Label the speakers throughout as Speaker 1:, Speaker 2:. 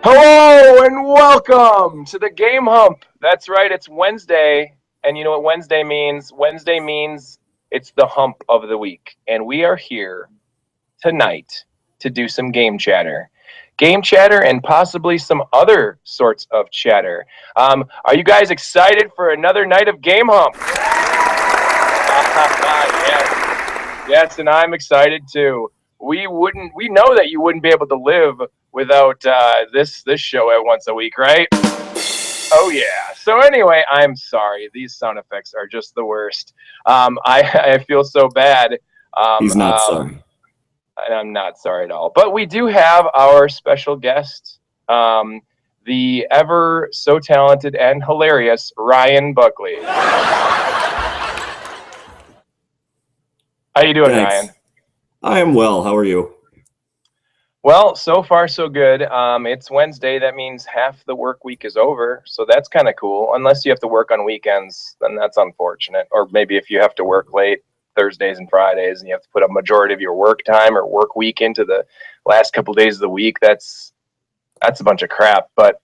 Speaker 1: Hello and welcome to the Game Hump. That's right, it's Wednesday. And you know what Wednesday means? Wednesday means it's the hump of the week. And we are here tonight to do some game chatter. Game chatter and possibly some other sorts of chatter. Are you guys excited for another night of Game Hump? yes. Yes, and I'm excited too. We know that you wouldn't be able to live without this show at once a week, right? Oh yeah. So anyway, I'm sorry. These sound effects are just the worst. I feel so bad. Um,
Speaker 2: He's not
Speaker 1: um,
Speaker 2: sorry.
Speaker 1: and I'm not sorry at all. But we do have our special guest, the ever so talented and hilarious Ryan Buckley. How you doing, Ryan?
Speaker 2: Thanks. I am well. How are you?
Speaker 1: Well, so far so good. It's Wednesday. That means half the work week is over, so that's kind of cool. Unless you have to work on weekends, then that's unfortunate. Or maybe if you have to work late Thursdays and Fridays, and you have to put a majority of your work time or work week into the last couple days of the week, that's a bunch of crap. But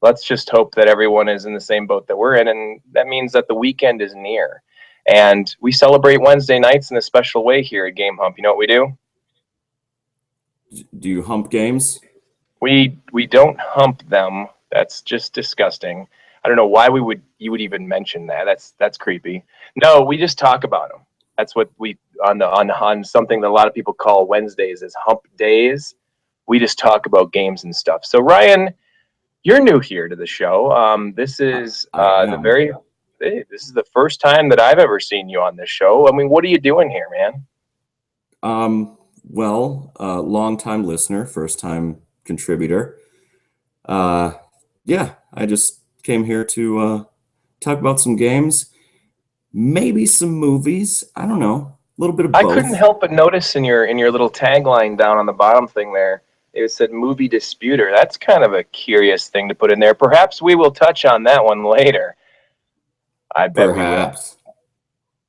Speaker 1: let's just hope that everyone is in the same boat that we're in, and that means that the weekend is near. And we celebrate Wednesday nights in a special way here at Game Hump. You know what we do?
Speaker 2: Do you hump games?
Speaker 1: We don't hump them. That's just disgusting. I don't know why you would even mention that. That's creepy. No, we just talk about them. That's what we on something that a lot of people call Wednesdays is hump days. We just talk about games and stuff. So Ryan, you're new here to the show. This is
Speaker 2: I
Speaker 1: the
Speaker 2: am.
Speaker 1: very this is the first time that I've ever seen you on this show. I mean, what are you doing here, man?
Speaker 2: Long time listener, first time contributor. Uh, yeah, I just came here to talk about some games, maybe some movies. I don't know, a little bit of
Speaker 1: I couldn't
Speaker 2: both.
Speaker 1: help but notice in your little tagline down on the bottom thing there, it said movie disputer. That's kind of a curious thing to put in there. Perhaps we will touch on that one later. I bet we will.
Speaker 2: Perhaps. I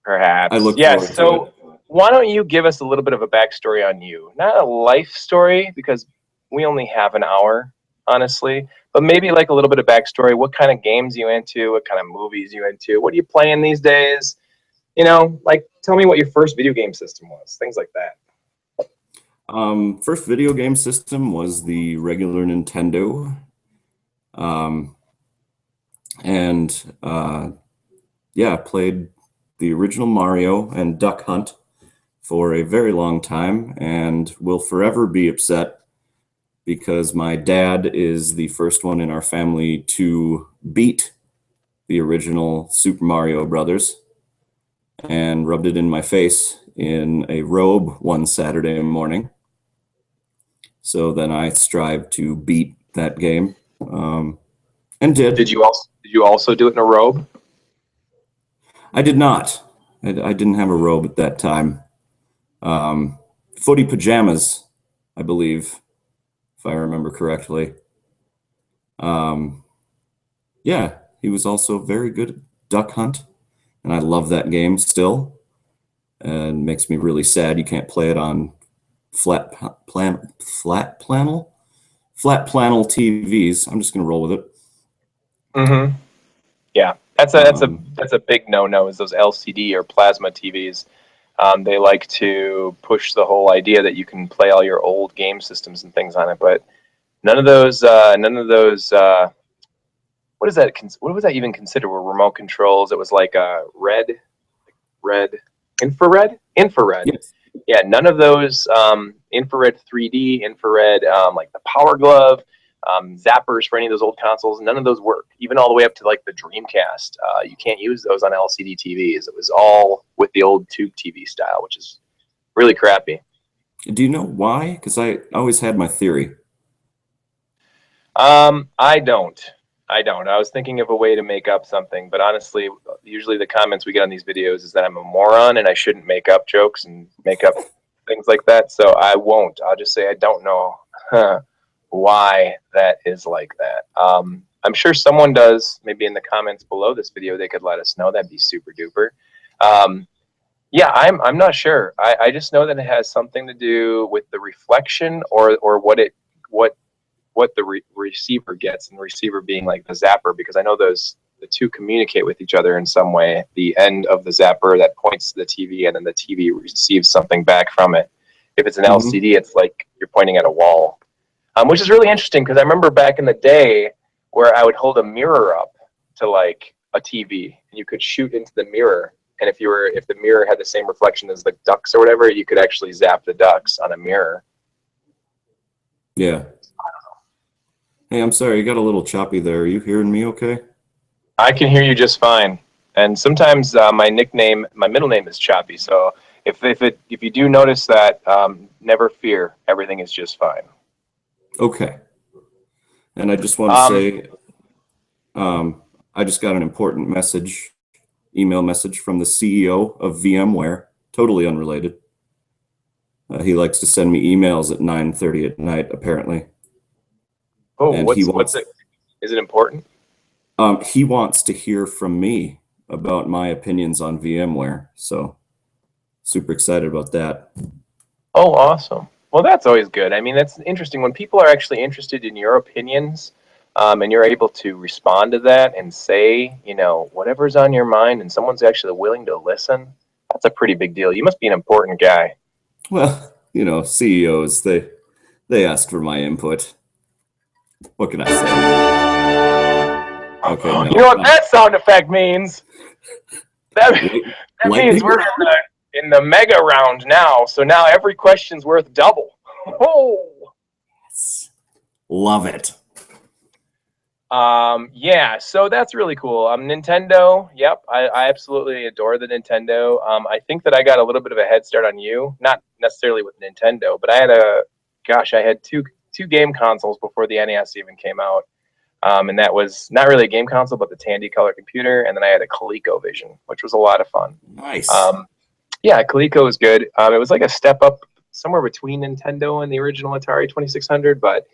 Speaker 1: Perhaps.
Speaker 2: look
Speaker 1: Yes.
Speaker 2: forward to it.
Speaker 1: So why don't you give us a little bit of a backstory on you? Not a life story because we only have an hour, honestly, but maybe like a little bit of backstory. What kind of games you into? What kind of movies you into? What are you playing these days? Like tell me what your first video game system was. Things like that.
Speaker 2: First video game system was the regular Nintendo. Um, and yeah, played the original Mario and Duck Hunt for a very long time and will forever be upset because my dad is the first one in our family to beat the original Super Mario Brothers and rubbed it in my face in a robe one Saturday morning. So then I strived to beat that game, and did.
Speaker 1: Did you also do it in a robe?
Speaker 2: I did not. I didn't have a robe at that time. Footy pajamas, I believe, if I remember correctly. Um, yeah, he was also very good at Duck Hunt, and I love that game still. And it makes me really sad you can't play it on flat flat planel TVs. I'm just gonna roll with it.
Speaker 1: Mm-hmm. Yeah,
Speaker 2: Um,
Speaker 1: that's a big no-no. Is those LCD or plasma TVs? They like to push the whole idea that you can play all your old game systems and things on it, but none of those. What is that? What was that even considered? Were remote controls? It was like red, infrared.
Speaker 2: yes.
Speaker 1: Yeah, none of those infrared 3D, infrared like the Power Glove, zappers for any of those old consoles. None of those work. Even all the way up to like the Dreamcast, you can't use those on LCD TVs. It was all with the old tube TV style, which is really crappy.
Speaker 2: Do you know why? Because I always had my theory.
Speaker 1: I don't. I don't. I was thinking of a way to make up something, but honestly, usually the comments we get on these videos is that I'm a moron and I shouldn't make up jokes and make up things like that. So I won't. I'll just say I don't know why that is like that. I'm sure someone does. Maybe in the comments below this video, they could let us know. That'd be super duper. Um, yeah, I'm not sure. I just know that it has something to do with the reflection or what what the receiver gets, and the receiver being like the zapper, because I know the two communicate with each other in some way. The end of the zapper that points to the TV, and then the TV receives something back from it. If it's an LCD, it's like you're pointing at a wall, which is really interesting because I remember back in the day where I would hold a mirror up to like a TV, and you could shoot into the mirror. And if the mirror had the same reflection as the ducks or whatever, you could actually zap the ducks on a mirror.
Speaker 2: Yeah. Hey, I'm sorry, you got a little choppy there. Are you hearing me okay?
Speaker 1: I can hear you just fine. And sometimes my middle name is Choppy. So if you do notice that, never fear, everything is just fine.
Speaker 2: Okay. And I just want to say, I just got an important email message from the CEO of VMware, totally unrelated. He likes to send me emails at 9:30 at night, apparently.
Speaker 1: Oh,
Speaker 2: and
Speaker 1: what's it? Is it important?
Speaker 2: He wants to hear from me about my opinions on VMware. So super excited about that.
Speaker 1: Oh, awesome. Well, that's always good. I mean, that's interesting when people are actually interested in your opinions, and you're able to respond to that and say, whatever's on your mind, and someone's actually willing to listen. That's a pretty big deal. You must be an important guy.
Speaker 2: Well, CEOs, they ask for my input. What can I say? Okay, no.
Speaker 1: You know what that sound effect means? That means we're in the mega round now. So now every question's worth double. Oh,
Speaker 2: yes. Love it.
Speaker 1: Yeah, so that's really cool. Nintendo, yep, I absolutely adore the Nintendo. I think that I got a little bit of a head start on you, not necessarily with Nintendo, but I had two game consoles before the NES even came out. And that was not really a game console, but the Tandy Color computer, and then I had a ColecoVision, which was a lot of fun.
Speaker 2: Nice.
Speaker 1: Yeah, Coleco was good. It was like a step up somewhere between Nintendo and the original Atari 2600, but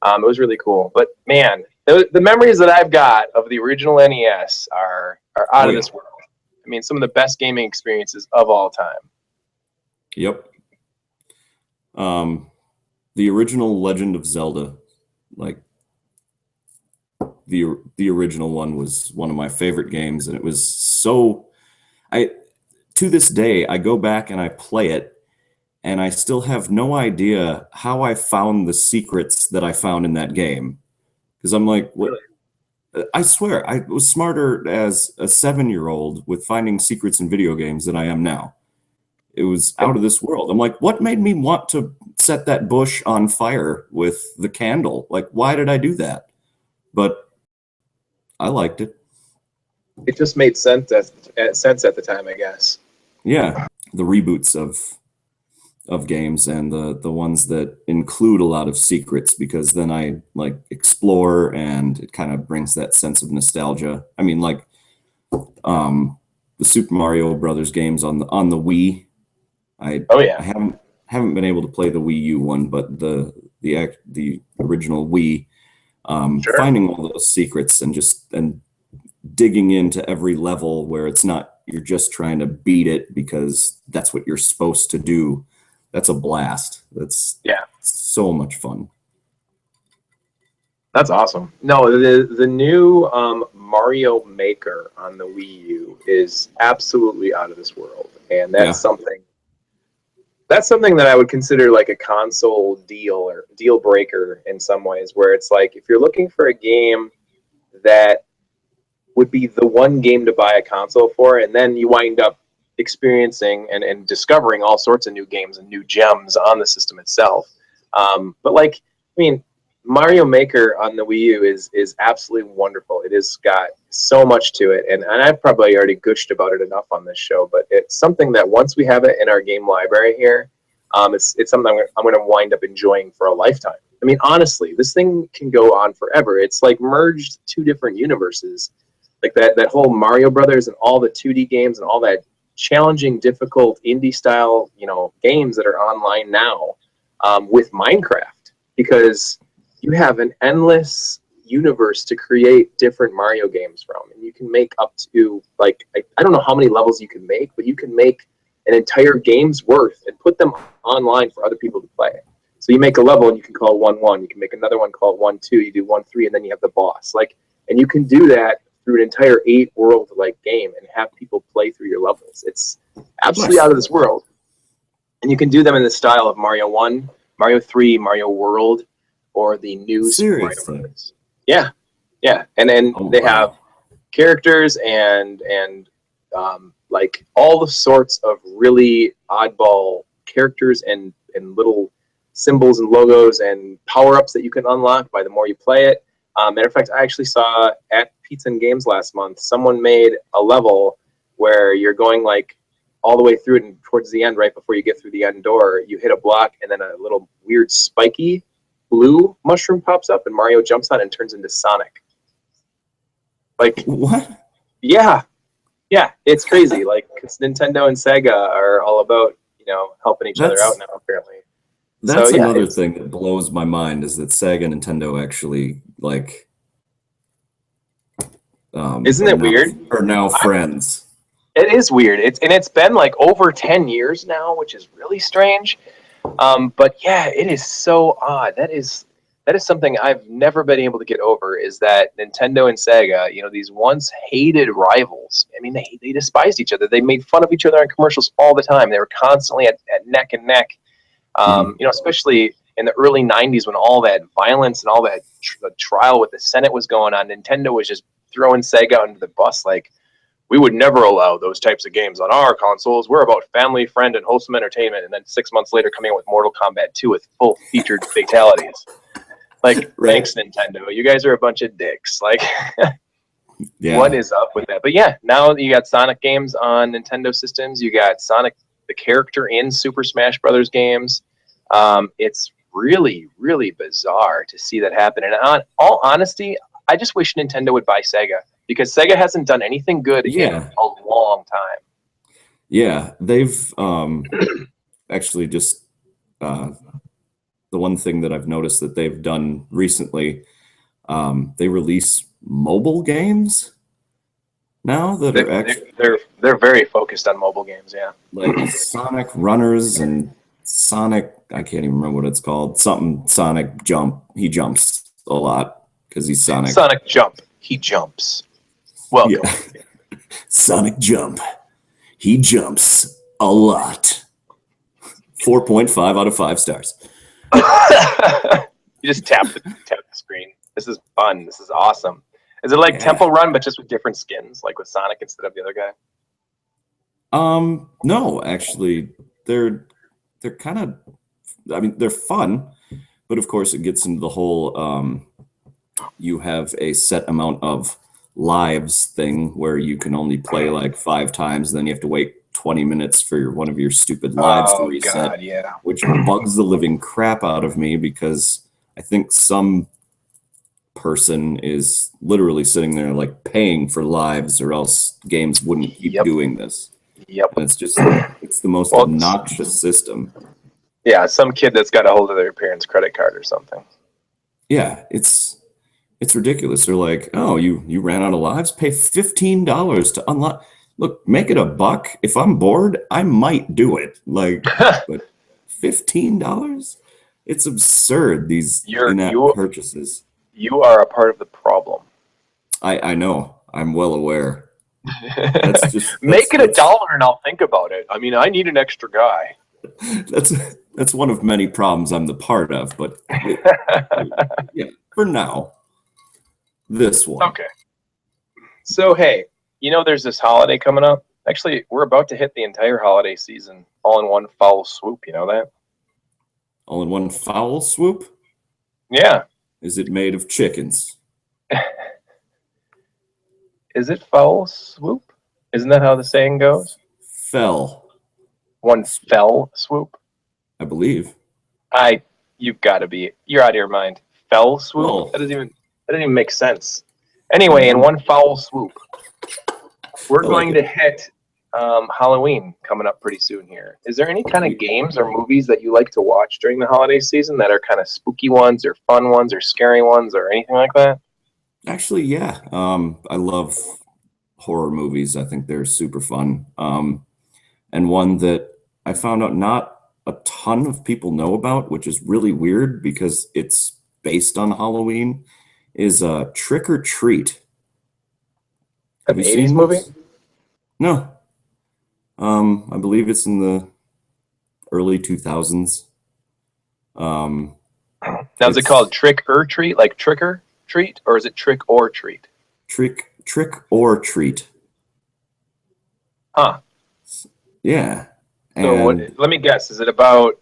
Speaker 1: it was really cool. But man, the memories that I've got of the original NES are out of this world. I mean, some of the best gaming experiences of all time.
Speaker 2: Yep. The original Legend of Zelda, like the original one, was one of my favorite games, and it was so. To this day, I go back and I play it, and I still have no idea how I found the secrets that I found in that game. Because I'm like, what? I swear, I was smarter as a 7-year-old with finding secrets in video games than I am now. It was out of this world. I'm like, what made me want to set that bush on fire with the candle? Like, why did I do that? But I liked it.
Speaker 1: It just made sense at the time, I guess.
Speaker 2: Yeah, the reboots of games and the ones that include a lot of secrets, because then I like explore and it kind of brings that sense of nostalgia. I mean, like the Super Mario Brothers games on the Wii. I haven't been able to play the Wii U one, but the original Wii.
Speaker 1: Sure.
Speaker 2: Finding all those secrets and digging into every level where it's not you're just trying to beat it because that's what you're supposed to do. That's a blast. That's so much fun.
Speaker 1: That's awesome. No, the new Mario Maker on the Wii U is absolutely out of this world, and that's something that I would consider like a console deal breaker in some ways, where it's like if you're looking for a game that would be the one game to buy a console for, and then you wind up experiencing and discovering all sorts of new games and new gems on the system itself. But like, I mean, Mario Maker on the Wii U is absolutely wonderful. It has got so much to it, and I've probably already gushed about it enough on this show, but it's something that once we have it in our game library here, it's something I'm going to wind up enjoying for a lifetime. I mean, honestly, this thing can go on forever. It's like merged two different universes, like that whole Mario Brothers and all the 2D games and all that challenging, difficult indie style, games that are online now, with Minecraft, because you have an endless universe to create different Mario games from, and you can make up to like I don't know how many levels you can make, but you can make an entire game's worth and put them online for other people to play. So you make a level and you can call 1-1. You can make another one, call it 1-2. You do 1-3, and then you have the boss. Like, and you can do that through an entire 8-world like game and have people play through your levels. It's absolutely
Speaker 2: Nice.
Speaker 1: out of this world. And you can do them in the style of Mario 1, Mario 3, Mario World, or the new Super Mario
Speaker 2: Seriously.
Speaker 1: Bros. Yeah, yeah. And then
Speaker 2: Oh
Speaker 1: they have
Speaker 2: wow.
Speaker 1: characters and like all the sorts of really oddball characters and little symbols and logos and power ups that you can unlock by the more you play it. Matter of fact, I actually saw at Pizza and Games last month, someone made a level where you're going like all the way through it, and towards the end, right before you get through the end door, you hit a block, and then a little weird spiky blue mushroom pops up, and Mario jumps on it and turns into Sonic. Like,
Speaker 2: What?
Speaker 1: yeah, yeah, it's crazy. Like, because Nintendo and Sega are all about helping each other out
Speaker 2: That's
Speaker 1: now, apparently. So
Speaker 2: that's
Speaker 1: yeah,
Speaker 2: another
Speaker 1: it's
Speaker 2: thing that blows my mind is that Sega and Nintendo actually like
Speaker 1: isn't
Speaker 2: are
Speaker 1: it
Speaker 2: now
Speaker 1: weird? I,
Speaker 2: friends.
Speaker 1: it is weird. It's been like over 10 years now, which is really strange. But yeah, it is so odd. That is something I've never been able to get over. Is that Nintendo and Sega, these once hated rivals. I mean, they despised each other. They made fun of each other in commercials all the time. They were constantly at neck and neck.
Speaker 2: Mhm.
Speaker 1: Especially in the early '90s when all that violence and all that the trial with the Senate was going on. Nintendo was just throwing Sega under the bus, like we would never allow those types of games on our consoles. We're about family, friend, and wholesome entertainment. And then 6 months later, coming out with Mortal Kombat 2 with full featured fatalities. Like,
Speaker 2: Right?
Speaker 1: thanks, Nintendo. You guys are a bunch of dicks. Like, what
Speaker 2: Yeah.
Speaker 1: is up with that? But yeah, now you got Sonic games on Nintendo systems. You got Sonic, the character in Super Smash Brothers games. It's really, really bizarre to see that happen. And on all honesty, I just wish Nintendo would buy Sega because Sega hasn't done anything good in
Speaker 2: Yeah.
Speaker 1: a long time.
Speaker 2: Yeah. They've actually just uh, the one thing that I've noticed that they've done recently, they release mobile games now that
Speaker 1: They're
Speaker 2: are actually
Speaker 1: they're they're very focused on mobile games. Yeah,
Speaker 2: like Sonic Runners and Sonic, I can't even remember what it's called. Something Sonic Jump. He jumps a lot because he's Sonic.
Speaker 1: Sonic Jump. He jumps.
Speaker 2: Yeah.
Speaker 1: Welcome.
Speaker 2: Sonic Jump. He jumps a lot. 4.5 out of 5 stars.
Speaker 1: You just tap the screen. This is fun. This is awesome. Is it like
Speaker 2: Yeah.
Speaker 1: Temple Run but just with different skins, like with Sonic instead of the other guy?
Speaker 2: No, actually, they're kind of, I mean, they're fun, but of course it gets into the whole you have a set amount of lives thing where you can only play like 5 times, then you have to wait 20 minutes for one of your stupid lives to
Speaker 1: Oh
Speaker 2: reset,
Speaker 1: God, yeah.
Speaker 2: which bugs the living crap out of me because I think some person is literally sitting there like paying for lives or else games wouldn't keep
Speaker 1: Yep.
Speaker 2: doing this.
Speaker 1: Yep.
Speaker 2: And it's the most
Speaker 1: Well,
Speaker 2: obnoxious system.
Speaker 1: yeah, some kid that's got a hold of their parents' credit card or something.
Speaker 2: Yeah, it's ridiculous. They're like, oh, you ran out of lives? Pay $15 to unlock. Look, make it $1. If I'm bored, I might do it. Like, but $15? It's absurd, these
Speaker 1: You're
Speaker 2: in-app
Speaker 1: you
Speaker 2: purchases.
Speaker 1: you are a part of the problem.
Speaker 2: I know. I'm well aware. That's just
Speaker 1: Make it $1 and I'll think about it. I mean, I need an extra guy.
Speaker 2: that's that's one of many problems I'm the part of, but yeah, for now, this one.
Speaker 1: Okay. So hey, there's this holiday coming up. Actually, we're about to hit the entire holiday season all in one foul swoop. You know that?
Speaker 2: All in one foul swoop?
Speaker 1: Yeah.
Speaker 2: Is it made of chickens?
Speaker 1: Is it foul swoop? Isn't that how the saying goes?
Speaker 2: Fell,
Speaker 1: One fell swoop.
Speaker 2: I believe.
Speaker 1: You've got to be. You're out of your mind. Fell swoop.
Speaker 2: Well,
Speaker 1: That doesn't even make sense. Anyway, in
Speaker 2: one,
Speaker 1: one foul swoop, we're
Speaker 2: I like
Speaker 1: going to
Speaker 2: it.
Speaker 1: hit Halloween coming up pretty soon here. Is there any kind of games or movies that you like to watch during the holiday season that are kind of spooky ones or fun ones or scary ones or anything like that?
Speaker 2: Actually, yeah. I love horror movies. I think they're super fun. And one that I found out not a ton of people know about, which is really weird because it's based on Halloween, is Trick or Treat. Have
Speaker 1: An
Speaker 2: you
Speaker 1: 80s
Speaker 2: seen
Speaker 1: movie?
Speaker 2: this? No. I believe it's in the early 2000s. Um,
Speaker 1: Now, is it called
Speaker 2: it's
Speaker 1: Trick or Treat, like Trick or Treat, or is it Trick or Treat?
Speaker 2: Trick or Treat.
Speaker 1: Huh.
Speaker 2: Yeah.
Speaker 1: So what?
Speaker 2: And
Speaker 1: Let me guess. Is it about?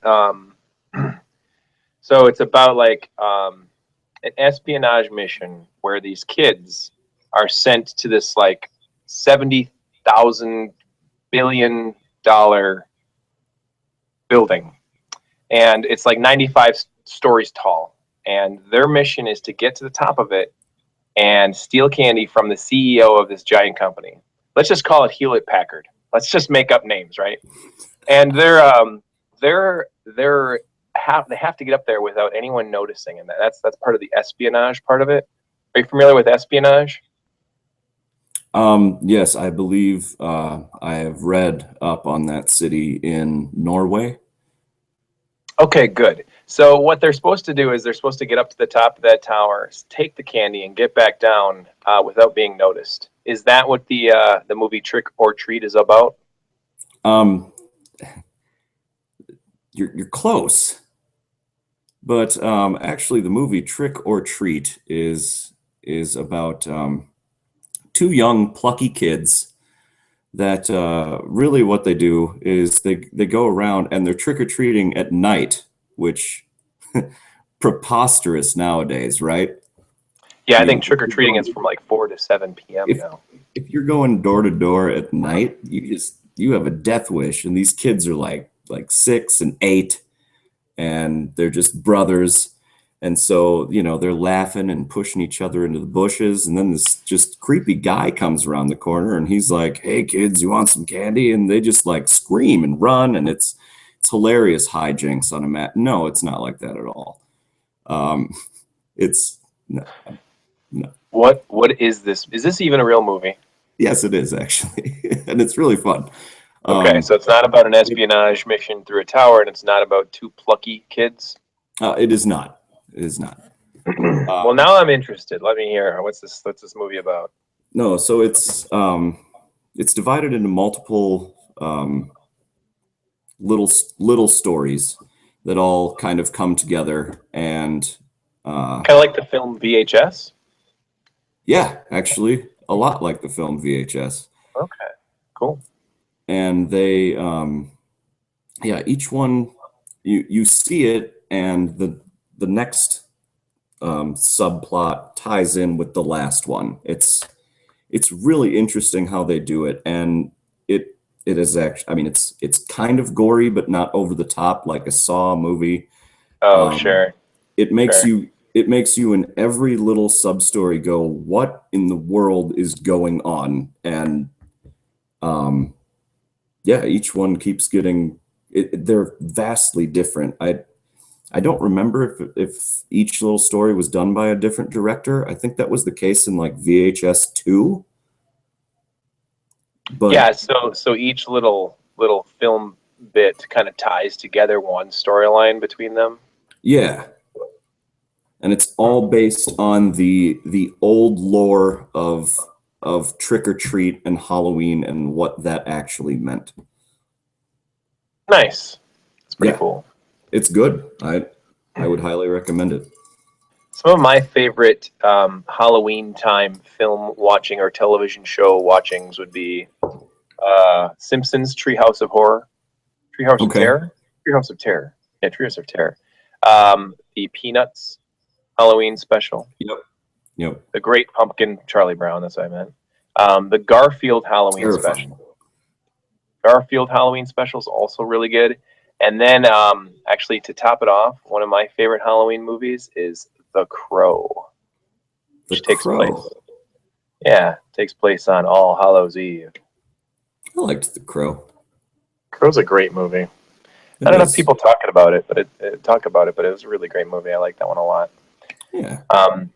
Speaker 1: So it's about like an espionage mission where these kids are sent to this like $70,000 billion building, and it's like 95 stories tall. And their mission is to get to the top of it and steal candy from the CEO of this giant company. Let's just call it Hewlett Packard. Let's just make up names, right? And they're they have to get up there without anyone noticing, and that's part of the espionage part of it. Are you familiar with espionage?
Speaker 2: yes, I believe I have read up on that city in Norway.
Speaker 1: Okay, good. So what they're supposed to do is they're supposed to get up to the top of that tower, take the candy, and get back down without being noticed. Is that what the movie Trick or Treat is about?
Speaker 2: Um, you're close, but actually, the movie Trick or Treat is about two young plucky kids that really what they do is they go around and they're trick or treating at night, which preposterous nowadays, right?
Speaker 1: Yeah,
Speaker 2: I
Speaker 1: I think
Speaker 2: mean,
Speaker 1: trick or treating is from like 4 to 7 p.m.
Speaker 2: if
Speaker 1: now.
Speaker 2: if you're going door to door at night, you have a death wish, and these kids are like 6 and 8, and they're just brothers. And so, they're laughing and pushing each other into the bushes. And then this just creepy guy comes around the corner and he's like, "Hey kids, you want some candy?" And they just like scream and run. And it's hilarious hijinks on a mat. No, it's not like that at all. Um, it's no, no.
Speaker 1: What is this? Is this even a real movie?
Speaker 2: Yes, it is actually. And it's really fun.
Speaker 1: Okay,
Speaker 2: Um,
Speaker 1: so it's not about an
Speaker 2: it,
Speaker 1: espionage mission through a tower, and it's not about two plucky kids.
Speaker 2: it is not. It is not.
Speaker 1: Well,
Speaker 2: Um,
Speaker 1: now I'm interested. Let me hear. What's this movie about?
Speaker 2: no, so it's divided into multiple little stories that all kind of come together and uh,
Speaker 1: Kind of like the film VHS.
Speaker 2: yeah, actually a lot like the film VHS.
Speaker 1: Okay, cool.
Speaker 2: And they yeah, each one you see it, and the next subplot ties in with the last one. It's really interesting how they do it, and it is actually, I mean, it's kind of gory but not over the top like a Saw movie.
Speaker 1: Oh,
Speaker 2: um,
Speaker 1: sure,
Speaker 2: it makes
Speaker 1: sure.
Speaker 2: you in every little sub story go, what in the world is going on? And um, yeah, each one keeps getting they're vastly different. I don't remember if each little story was done by a different director. I think that was the case in like VHS 2,
Speaker 1: Yeah,
Speaker 2: but
Speaker 1: so each little film bit kind of ties together one storyline between them.
Speaker 2: yeah, and it's all based on the old lore of Trick or Treat and Halloween and what that actually meant.
Speaker 1: Nice. It's pretty
Speaker 2: Yeah,
Speaker 1: cool.
Speaker 2: it's good. I would highly recommend it.
Speaker 1: Some of my favorite Halloween time film watching or television show watchings would be Simpsons Treehouse of Horror, Treehouse of
Speaker 2: Okay.
Speaker 1: Terror, Treehouse of Terror. Yeah, Treehouse of Terror. The Peanuts Halloween special,
Speaker 2: Yep. Yep.
Speaker 1: the Great Pumpkin Charlie Brown. That's what I meant. The Garfield Halloween special.
Speaker 2: Terrifying.
Speaker 1: Garfield Halloween special is also really good. And then, actually, to top it off, one of my favorite Halloween movies is The Crow,
Speaker 2: The
Speaker 1: which takes place,
Speaker 2: Crow.
Speaker 1: yeah, takes place on All Hallows Eve.
Speaker 2: I liked The Crow.
Speaker 1: Crow's a great movie.
Speaker 2: It
Speaker 1: Not enough
Speaker 2: is.
Speaker 1: people talking about it, but it was a really great movie. I like that one a lot.
Speaker 2: Yeah.
Speaker 1: Um,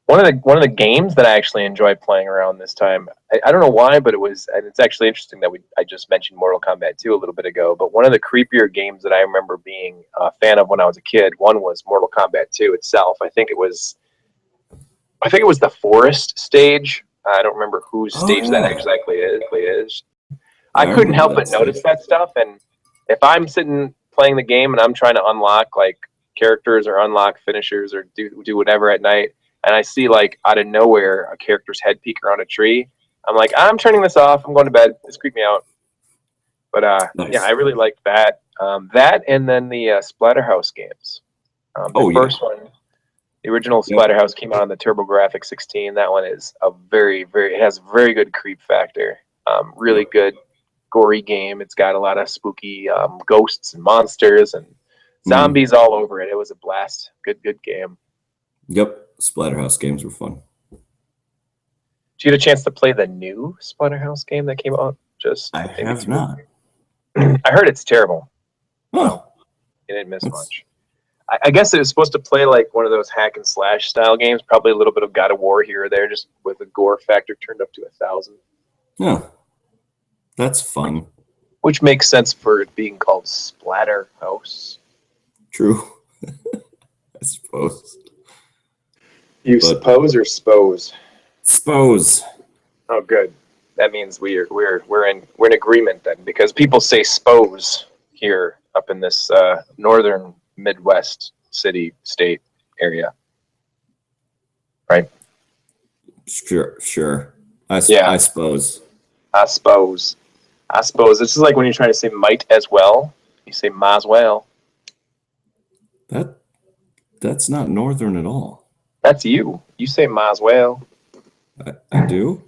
Speaker 1: One of the games that I actually enjoyed playing around this time. I don't know why, but it's actually interesting that I just mentioned Mortal Kombat 2 a little bit ago. But one of the creepier games that I remember being a fan of when I was a kid, one was Mortal Kombat 2 itself. I think it was the forest stage. I don't remember whose
Speaker 2: Oh
Speaker 1: stage that
Speaker 2: yeah,
Speaker 1: exactly is. I
Speaker 2: yeah, I
Speaker 1: couldn't
Speaker 2: remember
Speaker 1: help
Speaker 2: that
Speaker 1: but notice
Speaker 2: stage.
Speaker 1: that stuff. And if I'm sitting playing the game and I'm trying to unlock like characters or unlock finishers or do whatever at night, and I see like out of nowhere a character's head peek around a tree, I'm like, I'm turning this off. I'm going to bed. This creeped me out. But yeah, I
Speaker 2: Nice.
Speaker 1: really liked that. That and then the Splatterhouse games. The
Speaker 2: Oh yeah.
Speaker 1: first one, the original
Speaker 2: Yep.
Speaker 1: Splatterhouse came out on the TurboGrafx 16. That one is a it has very good creep factor. Really
Speaker 2: Yep.
Speaker 1: good gory game. It's got a lot of spooky ghosts and monsters and
Speaker 2: Mm.
Speaker 1: zombies all over it. It was a blast. Good game.
Speaker 2: Yep. Splatterhouse games were fun.
Speaker 1: Did you get a chance to play the new Splatterhouse game that came out just
Speaker 2: I
Speaker 1: maybe
Speaker 2: have
Speaker 1: 2 weeks
Speaker 2: not.
Speaker 1: ago? I heard it's terrible, so
Speaker 2: Oh,
Speaker 1: you didn't miss
Speaker 2: that's
Speaker 1: much. I guess it was supposed to play like one of those hack and slash style games, probably a little bit of God of War here or there, just with the gore factor turned up to 1,000,
Speaker 2: yeah. That's fun.
Speaker 1: which makes sense for it being called Splatterhouse.
Speaker 2: True, I suppose.
Speaker 1: You
Speaker 2: But
Speaker 1: suppose or suppose?
Speaker 2: suppose.
Speaker 1: Oh, good. That means we're in agreement then, because people say "spose" here up in this northern Midwest city state area, right?
Speaker 2: Sure, sure.
Speaker 1: Yeah,
Speaker 2: I suppose.
Speaker 1: I suppose. I suppose this is like when you're trying to say "might as well." You say "might as well."
Speaker 2: That that's not northern at all.
Speaker 1: That's you. You say "might as well."
Speaker 2: I do.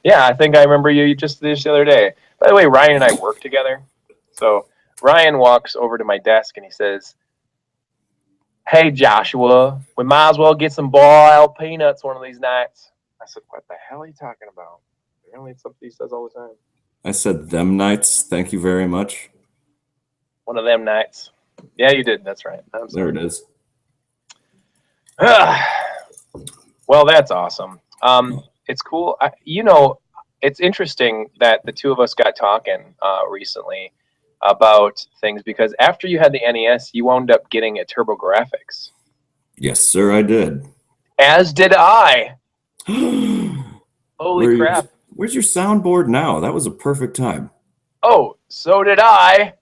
Speaker 1: Yeah, I think I remember you just this the other day. By the way, Ryan and I work together. So Ryan walks over to my desk and he says, "Hey Joshua, we might as well get some boiled peanuts one of these nights." I said, "What the hell are you talking about?" Apparently, it's something he says all the time.
Speaker 2: I said them nights. Thank you very much.
Speaker 1: One of them nights. Yeah, you did. That's right. I'm
Speaker 2: There
Speaker 1: sorry.
Speaker 2: it is.
Speaker 1: Well, that's awesome.
Speaker 2: Oh,
Speaker 1: It's cool. It's interesting that the two of us got talking recently about things because after you had the NES, you wound up getting a TurboGrafx.
Speaker 2: yes, sir, I did.
Speaker 1: As did I. Holy
Speaker 2: Where you,
Speaker 1: crap.
Speaker 2: where's your soundboard now? That was a perfect time.
Speaker 1: Oh, so did I.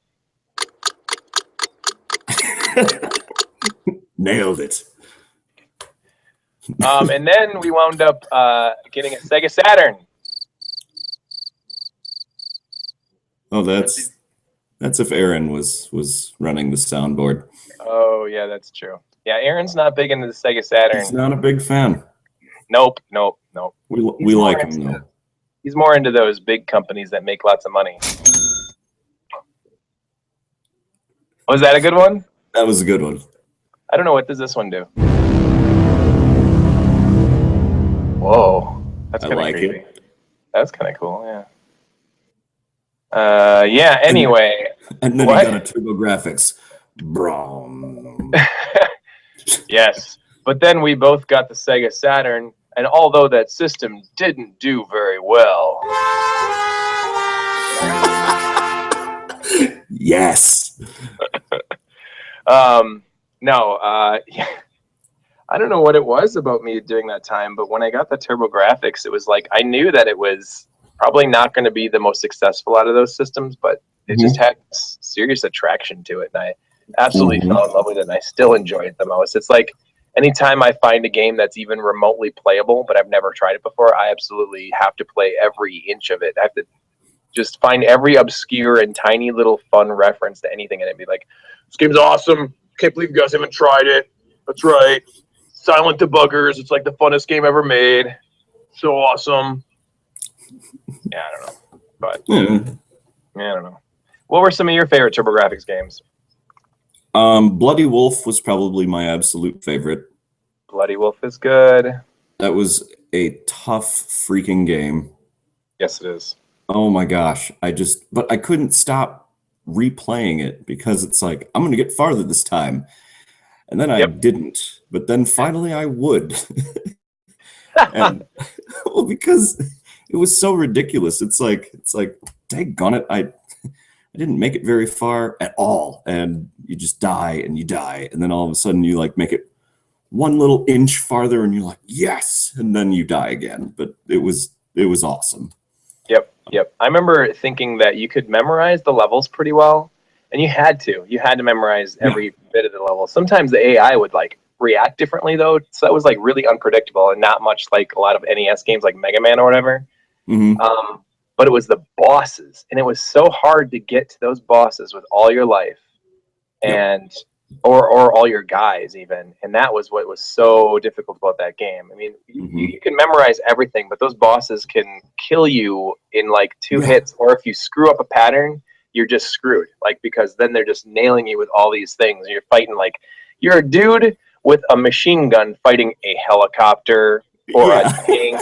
Speaker 2: Nailed it.
Speaker 1: And then we wound up getting a Sega Saturn.
Speaker 2: Oh, that's if Aaron was running the soundboard.
Speaker 1: Oh, yeah, that's true. Yeah, Aaron's not big into the Sega
Speaker 2: He's
Speaker 1: Saturn.
Speaker 2: not a big fan.
Speaker 1: Nope.
Speaker 2: We
Speaker 1: He's more
Speaker 2: like him
Speaker 1: into
Speaker 2: though.
Speaker 1: he's more into those big companies that make lots of money. Was that a good one?
Speaker 2: That was a good one.
Speaker 1: I don't know. What does this one do? Whoa, that's
Speaker 2: I
Speaker 1: kind of
Speaker 2: like
Speaker 1: creepy.
Speaker 2: it.
Speaker 1: That's kind of cool. Yeah. Yeah.
Speaker 2: And
Speaker 1: Anyway,
Speaker 2: and then he got a
Speaker 1: what?
Speaker 2: TurboGrafx. Brom.
Speaker 1: Yes, but then we both got the Sega Saturn, and although that system didn't do very well,
Speaker 2: Yes.
Speaker 1: no, I don't know what it was about me during that time, but when I got the TurboGrafx, it was like I knew that it was probably not going to be the most successful out of those systems, but it just
Speaker 2: Mhm.
Speaker 1: had serious attraction to it, and I absolutely
Speaker 2: Mhm.
Speaker 1: fell in love with it, and I still enjoy it the most. It's like anytime I find a game that's even remotely playable, but I've never tried it before, I absolutely have to play every inch of it. I have to just find every obscure and tiny little fun reference to anything in it and be like, this game's awesome. Can't believe you guys haven't tried it. That's right. Silent Debuggers. It's like the funnest game ever made. So awesome. Yeah, I don't know. But
Speaker 2: Yeah.
Speaker 1: yeah, I don't know. What were some of your favorite TurboGrafx games?
Speaker 2: Bloody Wolf was probably my absolute favorite.
Speaker 1: Bloody Wolf is good.
Speaker 2: That was a tough freaking game.
Speaker 1: Yes, it is.
Speaker 2: Oh my gosh. But I couldn't stop replaying it because it's like, I'm going to get farther this time. And then I
Speaker 1: Yep.
Speaker 2: didn't. But then finally I would. And well, because it was so ridiculous. It's like, daggone it, I didn't make it very far at all, and you just die and you die, and then all of a sudden you like make it one little inch farther, and you're like, yes, and then you die again. But it was awesome.
Speaker 1: Yep, yep. I remember thinking that you could memorize the levels pretty well, and you had to. You had to memorize
Speaker 2: Yeah.
Speaker 1: every bit of the level. Sometimes the AI would like react differently though, so that was like really unpredictable and not much like a lot of NES games like Mega Man or whatever.
Speaker 2: Hmm.
Speaker 1: But it was the bosses, and it was so hard to get to those bosses with all your life,
Speaker 2: Yep.
Speaker 1: and or all your guys even, and that was what was so difficult about that game. I mean,
Speaker 2: Hmm.
Speaker 1: you can memorize everything, but those bosses can kill you in like two
Speaker 2: Yeah.
Speaker 1: hits, or if you screw up a pattern, you're just screwed. Like because then they're just nailing you with all these things. You're fighting like you're a dude with a machine gun fighting a helicopter or a
Speaker 2: Yeah.
Speaker 1: tank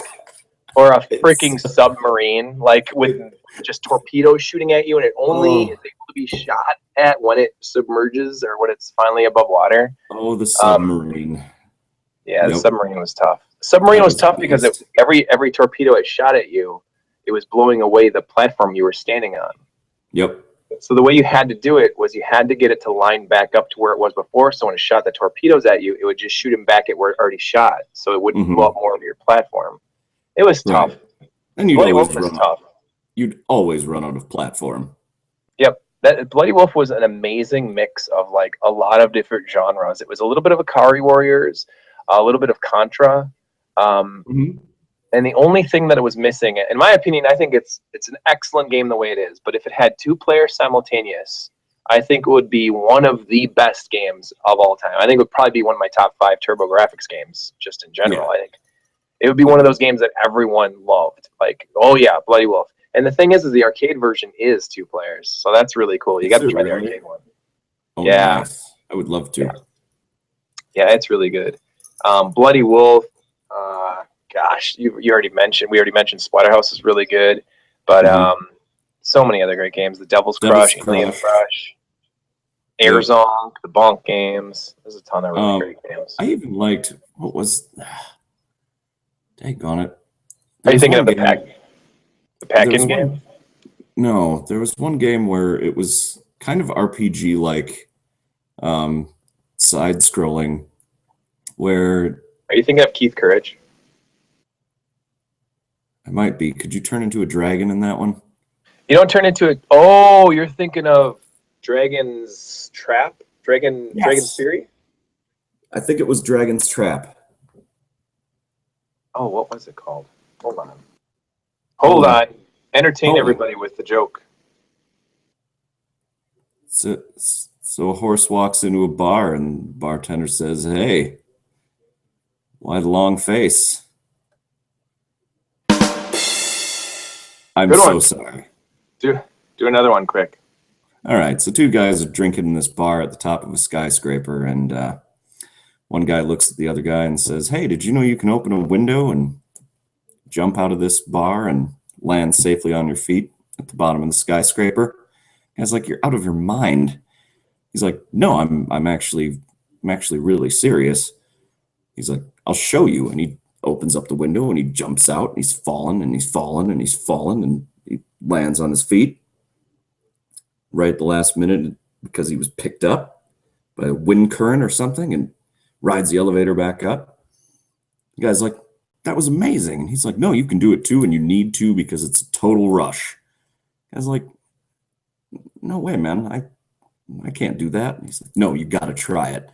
Speaker 1: or a
Speaker 2: It's
Speaker 1: freaking submarine, like with
Speaker 2: it,
Speaker 1: just torpedoes shooting at you, and it only is
Speaker 2: oh,
Speaker 1: able to be shot at when it submerges or when it's finally above water.
Speaker 2: oh, the
Speaker 1: Um,
Speaker 2: submarine.
Speaker 1: yeah, the
Speaker 2: Yep.
Speaker 1: submarine was tough. Submarine
Speaker 2: That
Speaker 1: was
Speaker 2: was a
Speaker 1: tough because
Speaker 2: beast.
Speaker 1: every torpedo it shot at you, it was blowing away the platform you were standing on.
Speaker 2: Yep.
Speaker 1: So the way you had to do it was you had to get it to line back up to where it was before. So when it shot the torpedoes at you, it would just shoot them back at where it already shot, so it wouldn't blow
Speaker 2: Hmm.
Speaker 1: up more of your platform. It was tough.
Speaker 2: Right. And
Speaker 1: Bloody Wolf was tough.
Speaker 2: you'd always run out of platform.
Speaker 1: Yep. That Bloody Wolf was an amazing mix of like a lot of different genres. It was a little bit of Akari Warriors, a little bit of Contra, um,
Speaker 2: Hmm.
Speaker 1: and the only thing that it was missing, in my opinion, I think it's an excellent game the way it is. But if it had two players simultaneous, I think it would be one of the best games of all time. I think it would probably be one of my top 5 TurboGrafx games, just in general.
Speaker 2: Yeah.
Speaker 1: I think it would be one of those games that everyone loved. Like, oh yeah, Bloody Wolf. And the thing is the arcade version is 2 players, so that's really cool. You got
Speaker 2: Is
Speaker 1: to
Speaker 2: it
Speaker 1: try the
Speaker 2: really?
Speaker 1: arcade one.
Speaker 2: Oh,
Speaker 1: Yeah,
Speaker 2: nice. I would love
Speaker 1: yeah,
Speaker 2: to.
Speaker 1: yeah, it's really good. Bloody Wolf. Uh, gosh, you already mentioned. We already mentioned Splatterhouse is really good, but
Speaker 2: Hmm.
Speaker 1: so many other great games. The Devil's
Speaker 2: Devil's
Speaker 1: Crush, Alien
Speaker 2: Crush.
Speaker 1: Crush,
Speaker 2: Yep.
Speaker 1: Airzonk, the Bonk games. There's a ton of really
Speaker 2: Um,
Speaker 1: great games.
Speaker 2: I even liked what was daggone it.
Speaker 1: Are
Speaker 2: There
Speaker 1: you
Speaker 2: was
Speaker 1: thinking
Speaker 2: one
Speaker 1: of
Speaker 2: game.
Speaker 1: the
Speaker 2: There was
Speaker 1: Pac-In
Speaker 2: one.
Speaker 1: game?
Speaker 2: No, there was one game where it was kind of RPG like, um, side scrolling, where
Speaker 1: Are you thinking of Keith Courage?
Speaker 2: I might be. Could you turn into a dragon in that one?
Speaker 1: You don't turn into it. Oh, you're thinking of Dragon's Trap, Dragon's
Speaker 2: Yes.
Speaker 1: Fury.
Speaker 2: I think it was Dragon's Trap.
Speaker 1: Oh, what was it called? Hold on. Hold
Speaker 2: Oh,
Speaker 1: on. Entertain
Speaker 2: oh.
Speaker 1: everybody with the joke.
Speaker 2: So a horse walks into a bar and the bartender says, "Hey, why the long face?" I'm
Speaker 1: Good
Speaker 2: so
Speaker 1: one.
Speaker 2: sorry.
Speaker 1: Do another one quick.
Speaker 2: All right, so two guys are drinking in this bar at the top of a skyscraper, and one guy looks at the other guy and says, "Hey, did you know you can open a window and jump out of this bar and land safely on your feet at the bottom of the skyscraper?" The guy's like, "You're out of your mind." He's like, "No, I'm actually really serious." He's like, "I'll show you." And he opens up the window and he jumps out and he's fallen and he's fallen and he's fallen and he lands on his feet right at the last minute because he was picked up by a wind current or something and rides the elevator back up. The guy's like, "That was amazing." And he's like, "No, you can do it too, and you need to because it's a total rush." The guy's like, "No way, man. I can't do that." And he's like, "No, you got to try it."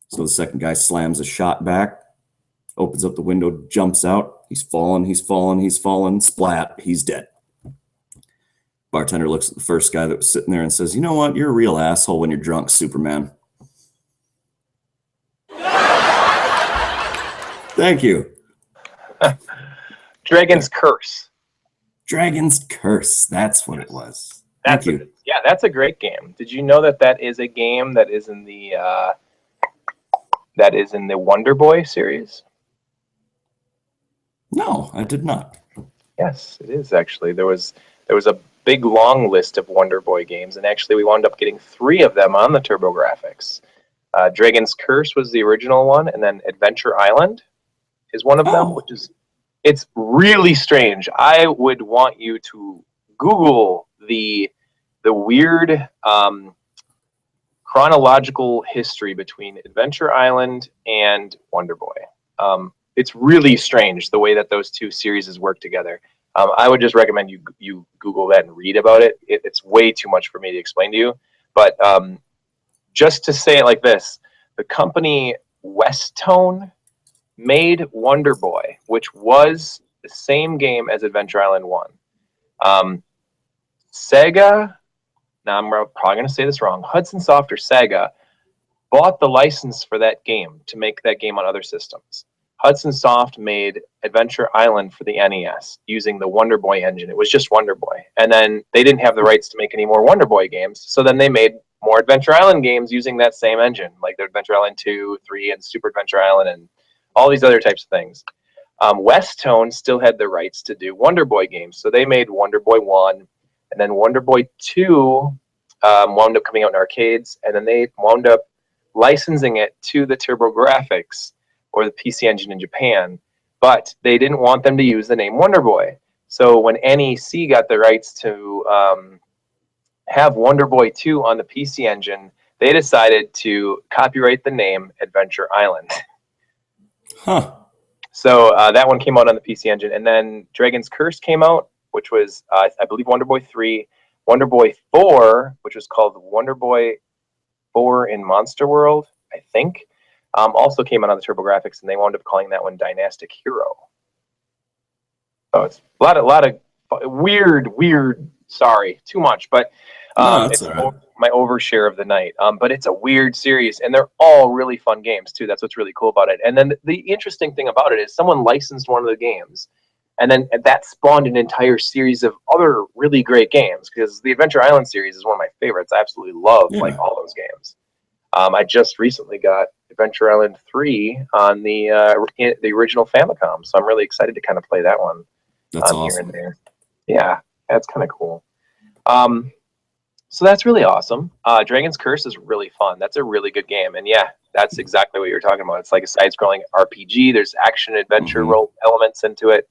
Speaker 2: So the second guy slams a shot back, opens up the window, jumps out. He's fallen, he's fallen, he's fallen, splat, he's dead. Bartender looks at the first guy that was sitting there and says, "You know what? You're a real asshole when you're drunk, Superman." Thank you.
Speaker 1: Dragon's Curse.
Speaker 2: Dragon's Curse. That's what it was. Thank
Speaker 1: That's a
Speaker 2: you.
Speaker 1: yeah, that's a great game. Did you know that that is a game that is in the Wonder Boy series?
Speaker 2: No, I did not.
Speaker 1: Yes, it is actually. There was a big long list of Wonder Boy games, and actually we wound up getting 3 of them on the TurboGrafx. Dragon's Curse was the original one, and then Adventure Island, is one of them,
Speaker 2: Oh,
Speaker 1: which is it's really strange. I would want you to Google the weird chronological history between Adventure Island and Wonder Boy. It's really strange the way that those two series work together. I would just recommend you Google that and read about it. It's way too much for me to explain to you. But just to say it like this, the company Westone made Wonder Boy, which was the same game as Adventure Island 1. Sega, now I'm probably going to say this wrong, Hudson Soft or Sega bought the license for that game to make that game on other systems. Hudson Soft made Adventure Island for the NES using the Wonder Boy engine. It was just Wonder Boy. And then they didn't have the rights to make any more Wonder Boy games. So then they made more Adventure Island games using that same engine, like the Adventure Island 2, 3, and Super Adventure Island, and all these other types of things. Westone still had the rights to do Wonder Boy games. So they made Wonder Boy 1, and then Wonder Boy 2 wound up coming out in arcades, and then they wound up licensing it to the TurboGrafx or the PC Engine in Japan, but they didn't want them to use the name Wonder Boy. So when NEC got the rights to have Wonder Boy 2 on the PC Engine, they decided to copyright the name Adventure Island.
Speaker 2: huh.
Speaker 1: So that one came out on the PC Engine, and then Dragon's Curse came out, which was, I believe, Wonder Boy 3. Wonder Boy 4, which was called Wonder Boy 4 in Monster World, I think, also came out on the TurboGrafx, and they wound up calling that one Dynastic Hero. So it's a lot of weird. Sorry, too much, but
Speaker 2: No, that's
Speaker 1: it's
Speaker 2: all right.
Speaker 1: my overshare of the night. But it's a weird series, and they're all really fun games too. That's what's really cool about it. And then the interesting thing about it is someone licensed one of the games, and then that spawned an entire series of other really great games, because the Adventure Island series is one of my favorites. I absolutely love like
Speaker 2: Yeah,
Speaker 1: all those games. I just recently got Adventure Island 3 on the original Famicom, so I'm really excited to kind of play that one
Speaker 2: that's
Speaker 1: here and
Speaker 2: awesome.
Speaker 1: there. Yeah, that's kind of cool. So that's really awesome. Dragon's Curse is really fun. That's a really good game, and yeah, that's exactly what you're talking about. It's like a side-scrolling RPG. There's action adventure
Speaker 2: Hmm.
Speaker 1: role elements into it.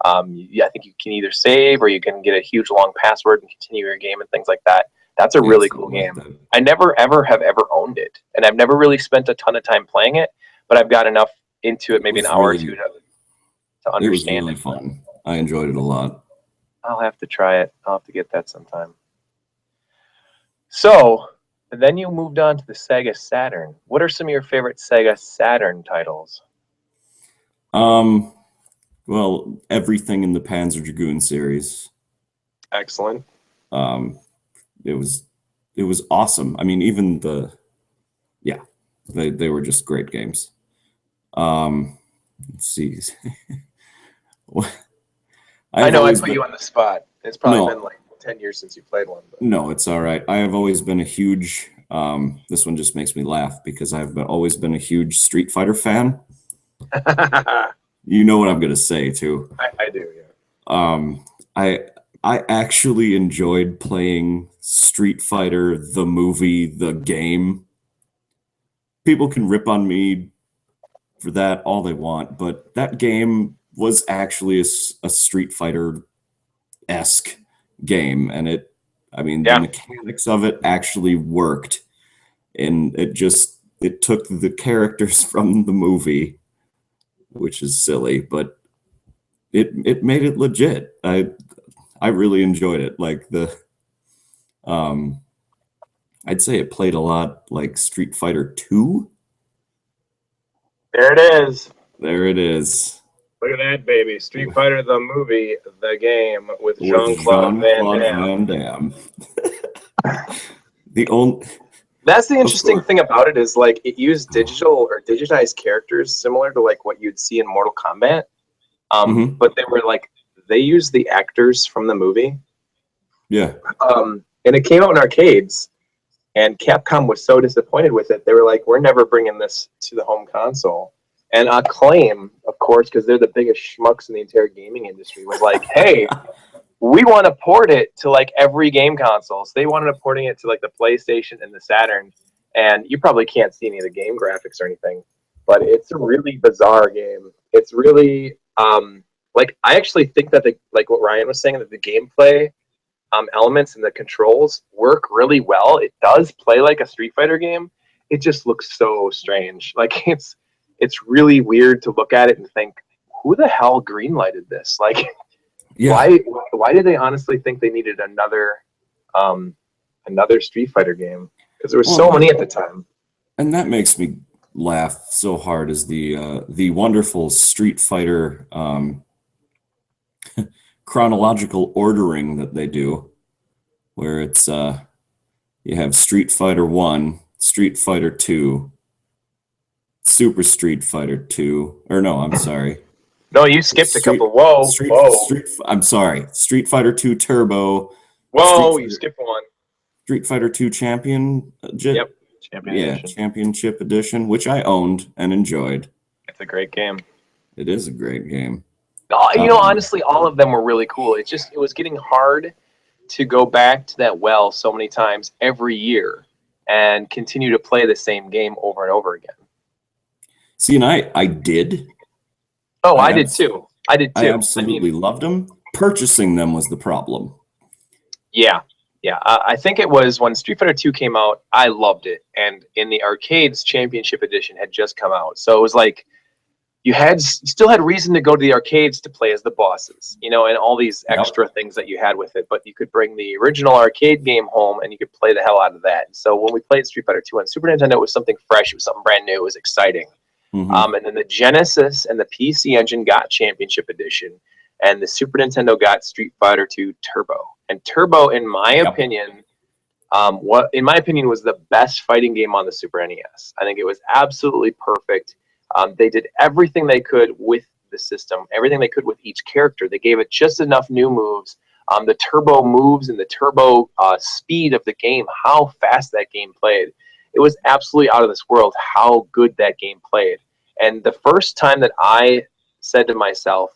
Speaker 1: Yeah, I think you can either save or you can get a huge long password and continue your game and things like that. That's a
Speaker 2: Yeah,
Speaker 1: really cool
Speaker 2: something like
Speaker 1: game.
Speaker 2: that.
Speaker 1: I never ever have ever owned it, and I've never really spent a ton of time playing it, but I've got enough into it,
Speaker 2: It
Speaker 1: maybe an
Speaker 2: was
Speaker 1: hour or two,
Speaker 2: really,
Speaker 1: to
Speaker 2: it was
Speaker 1: understand
Speaker 2: really
Speaker 1: it. But
Speaker 2: fun. I enjoyed it a lot.
Speaker 1: I'll have to try it. I'll have to get that sometime. So then you moved on to the Sega Saturn. What are some of your favorite Sega Saturn titles?
Speaker 2: Um, well, everything in the Panzer Dragoon series.
Speaker 1: Excellent.
Speaker 2: Um, it was it was awesome. I mean, even the yeah, they were just great games. Let's see. I
Speaker 1: I
Speaker 2: have
Speaker 1: know I
Speaker 2: always
Speaker 1: put
Speaker 2: been
Speaker 1: you on the spot. It's probably been
Speaker 2: no,
Speaker 1: like 10 years since you played one.
Speaker 2: no, it's all right. I have always been a huge this one just makes me laugh because always been a huge Street Fighter fan.
Speaker 1: But
Speaker 2: You know what I'm gonna say too.
Speaker 1: I do, yeah.
Speaker 2: Um, I I actually enjoyed playing Street Fighter the movie, the game. People can rip on me for that all they want, but that game was actually a Street Fighter esque game, and I mean, the
Speaker 1: Yeah,
Speaker 2: mechanics of it actually worked, and it took the characters from the movie, which is silly, but it made it legit. I really enjoyed it. Like um, I'd say it played a lot like Street Fighter 2.
Speaker 1: there it is.
Speaker 2: There it is.
Speaker 1: Look at that, baby. Street Fighter the movie, the game with
Speaker 2: With
Speaker 1: Jean-Claude Van
Speaker 2: Jean-Claude
Speaker 1: Damme.
Speaker 2: Van Damme. The only,
Speaker 1: That's the
Speaker 2: of
Speaker 1: interesting
Speaker 2: course.
Speaker 1: thing about it is like it used digital or digitized characters similar to like what you'd see in Mortal Kombat.
Speaker 2: Hmm.
Speaker 1: But they were like they used the actors from the movie.
Speaker 2: Yeah.
Speaker 1: And it came out in arcades. And Capcom was so disappointed with it. They were like, we're never bringing this to the home console. And Acclaim, of course, because they're the biggest schmucks in the entire gaming industry, was like, hey, we want to port it to like every game console. So they wanted to porting it to like the PlayStation and the Saturn. And you probably can't see any of the game graphics or anything, but it's a really bizarre game. It's really like I actually think that the like what Ryan was saying, that the gameplay elements and the controls work really well. It does play like a Street Fighter game. It just looks so strange. Like it's really weird to look at it and think, who the hell greenlighted this? Like,
Speaker 2: Yeah.
Speaker 1: why did they honestly think they needed um, another Street Fighter game? Because there were so
Speaker 2: Well,
Speaker 1: many at the time.
Speaker 2: and that makes me laugh so hard is the wonderful Street Fighter chronological ordering that they do, where it's you have Street Fighter 1, Street Fighter 2, Super Street Fighter 2, or no, I'm sorry.
Speaker 1: No, you skipped a
Speaker 2: Street
Speaker 1: couple. Whoa, whoa,
Speaker 2: I'm sorry. Street Fighter 2 Turbo, Street
Speaker 1: whoa! You
Speaker 2: Fighter
Speaker 1: skipped one.
Speaker 2: Street Fighter 2 Champion,
Speaker 1: Yep, Champion Edition.
Speaker 2: Championship Edition, which I owned and enjoyed.
Speaker 1: It's a great game.
Speaker 2: It is a great game.
Speaker 1: You know, honestly, all of them were really cool. It was getting hard to go back to that well so many times every year and continue to play the same game over and over again.
Speaker 2: See, and I did.
Speaker 1: Oh, I did too. I did too.
Speaker 2: I absolutely loved them. Purchasing them was the problem.
Speaker 1: Yeah. Yeah. I think it was when Street Fighter 2 came out, I loved it. And in the arcades, Championship Edition had just come out. So it was like you still had reason to go to the arcades to play as the bosses, you know, and all these extra things that you had with it. But you could bring the original arcade game home and you could play the hell out of that. So when we played Street Fighter 2 on Super Nintendo, it was something fresh. It was something brand new. It was exciting.
Speaker 2: Mm-hmm.
Speaker 1: And then the Genesis and the PC Engine got Championship Edition, and the Super Nintendo got Street Fighter 2 Turbo. And Turbo, in my opinion, was the best fighting game on the Super NES. I think it was absolutely perfect. They did everything they could with the system, everything they could with each character. They gave it just enough new moves. The turbo moves and the turbo speed of the game, how fast that game played. It was absolutely out of this world how good that game played. And the first time that I said to myself,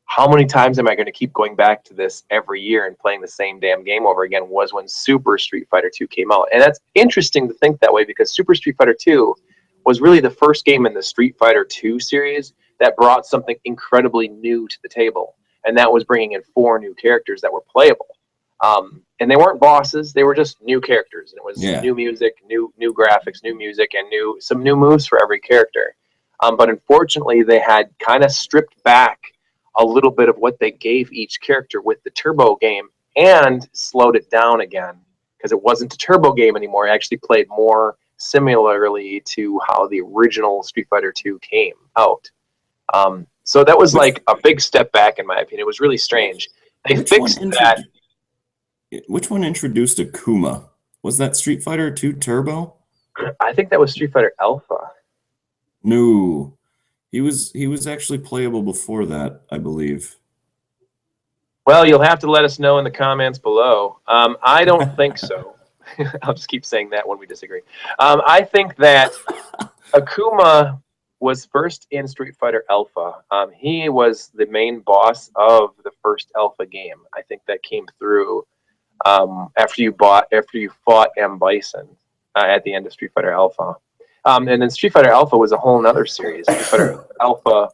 Speaker 1: how many times am I going to keep going back to this every year and playing the same damn game over again, was when Super Street Fighter 2 came out. And that's interesting to think that way, because Super Street Fighter 2 was really the first game in the Street Fighter 2 series that brought something incredibly new to the table. And that was bringing in 4 new characters that were playable. And they weren't bosses; they were just new characters. And it was new music, new graphics, new music, and some new moves for every character. But unfortunately, they had kind of stripped back a little bit of what they gave each character with the Turbo game and slowed it down again, because it wasn't a Turbo game anymore. It actually played more similarly to how the original Street Fighter 2 came out. So that was like a big step back, in my opinion. It was really strange. They fixed that.
Speaker 2: Which one introduced Akuma? Was that Street Fighter 2 Turbo?
Speaker 1: I think that was Street Fighter Alpha.
Speaker 2: No. He was actually playable before that, I believe.
Speaker 1: Well, you'll have to let us know in the comments below. I don't think so. I'll just keep saying that when we disagree. I think that Akuma was first in Street Fighter Alpha. He was the main boss of the first Alpha game. I think that came through after you fought M. Bison at the end of Street Fighter Alpha. And then Street Fighter Alpha was a whole other series. Street Fighter Alpha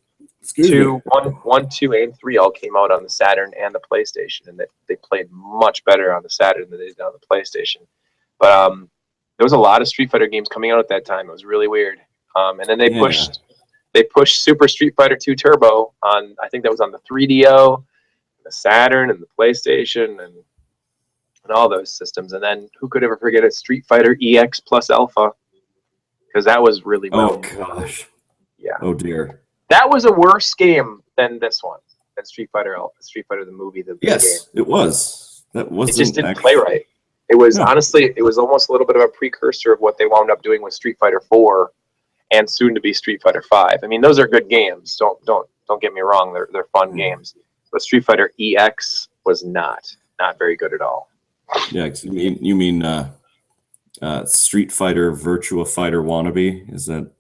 Speaker 1: 2, 1, 2, and 3 all came out on the Saturn and the PlayStation, and they played much better on the Saturn than they did on the PlayStation. But there was a lot of Street Fighter games coming out at that time. It was really weird. And then they pushed Super Street Fighter 2 Turbo on, I think that was on the 3DO, the Saturn, and the PlayStation, and all those systems. And then who could ever forget it? Street Fighter EX plus Alpha. Because that was really well.
Speaker 2: Oh gosh.
Speaker 1: Yeah.
Speaker 2: Oh dear.
Speaker 1: That was a worse game than this one. Than Street Fighter the movie, the game.
Speaker 2: It was. That wasn't.
Speaker 1: It just didn't play right. It was honestly, it was almost a little bit of a precursor of what they wound up doing with Street Fighter 4 and soon to be Street Fighter 5. I mean, those are good games. Don't get me wrong. They're fun games. But Street Fighter EX was not very good at all.
Speaker 2: Yeah, you mean Street Fighter Virtua Fighter wannabe? Is that?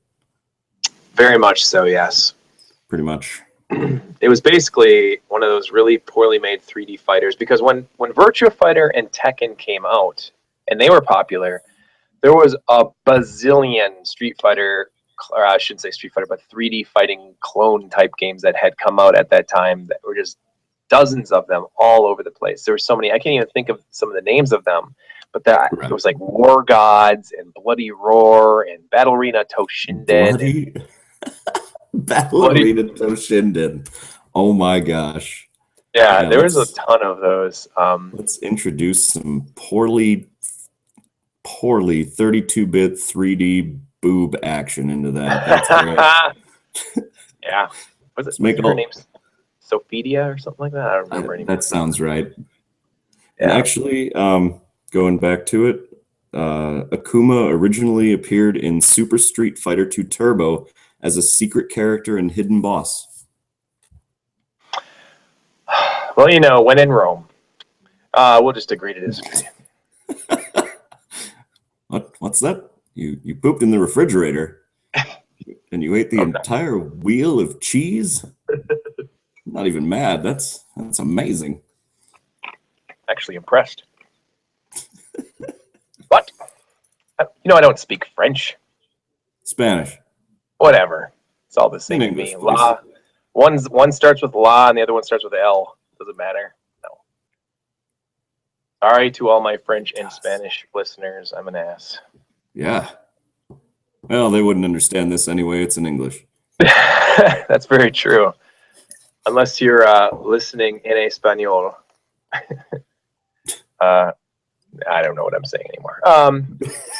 Speaker 1: Very much so, yes.
Speaker 2: Pretty much.
Speaker 1: It was basically one of those really poorly made 3D fighters, because when Virtua Fighter and Tekken came out and they were popular, there was a bazillion Street Fighter or I shouldn't say Street Fighter, but 3D fighting clone type games that had come out at that time that were just dozens of them all over the place. There were so many, I can't even think of some of the names of them, but it was like War Gods and Bloody Roar and Battle Arena Toshinden.
Speaker 2: Battle Arena Toshinden. Oh my gosh.
Speaker 1: Yeah, there was a ton of those.
Speaker 2: Let's introduce some poorly 32-bit 3D boob action into that. That's great.
Speaker 1: Yeah. What's her name? Sophidia or something like that? I don't remember anymore.
Speaker 2: That sounds right.
Speaker 1: Yeah.
Speaker 2: And actually, going back to it, Akuma originally appeared in Super Street Fighter 2 Turbo as a secret character and hidden boss.
Speaker 1: Well, you know, when in Rome, we'll just agree to disagree.
Speaker 2: What's that? You pooped in the refrigerator and you ate the entire wheel of cheese? I'm not even mad. That's amazing.
Speaker 1: Actually impressed. What? You know, I don't speak French.
Speaker 2: Spanish.
Speaker 1: Whatever. It's all the same to me. La. One starts with la and the other one starts with L. Doesn't matter. No. Sorry to all my French and Spanish listeners. I'm an ass.
Speaker 2: Yeah. Well, they wouldn't understand this anyway. It's in English.
Speaker 1: That's very true. Unless you're listening in Espanol. I don't know what I'm saying anymore.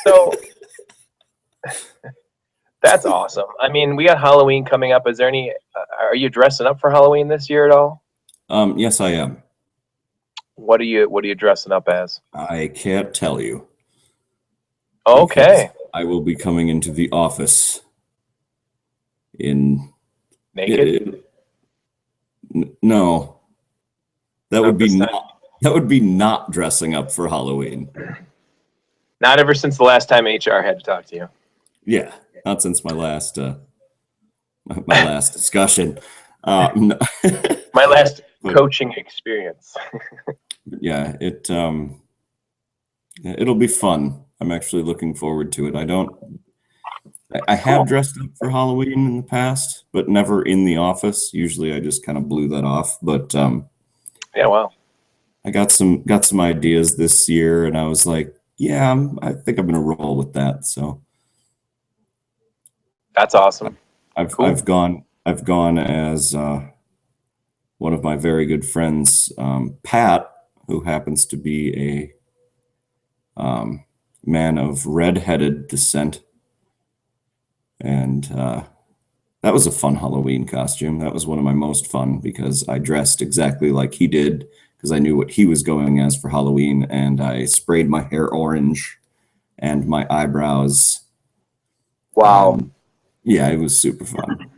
Speaker 1: So that's awesome. I mean, we got Halloween coming up. Is there any? Are you dressing up for Halloween this year at all?
Speaker 2: Yes, I am.
Speaker 1: What are you dressing up as?
Speaker 2: I can't tell you.
Speaker 1: Okay.
Speaker 2: I will be coming into the office in
Speaker 1: naked.
Speaker 2: No, that would be not dressing up for Halloween.
Speaker 1: Not ever since the last time HR had to talk to you.
Speaker 2: Yeah, not since my last discussion. No.
Speaker 1: My last coaching experience.
Speaker 2: Yeah, it'll be fun. I'm actually looking forward to it. I have dressed up for Halloween in the past, but never in the office. Usually I just kind of blew that off. But
Speaker 1: yeah, well,
Speaker 2: I got some ideas this year, and I was like, yeah, I think I'm gonna roll with that. So
Speaker 1: that's awesome.
Speaker 2: I've gone as one of my very good friends, Pat, who happens to be a man of red-headed descent. And that was a fun Halloween costume. That was one of my most fun because I dressed exactly like he did because I knew what he was going as for Halloween, and I sprayed my hair orange and my eyebrows.
Speaker 1: Wow.
Speaker 2: Yeah, it was super fun.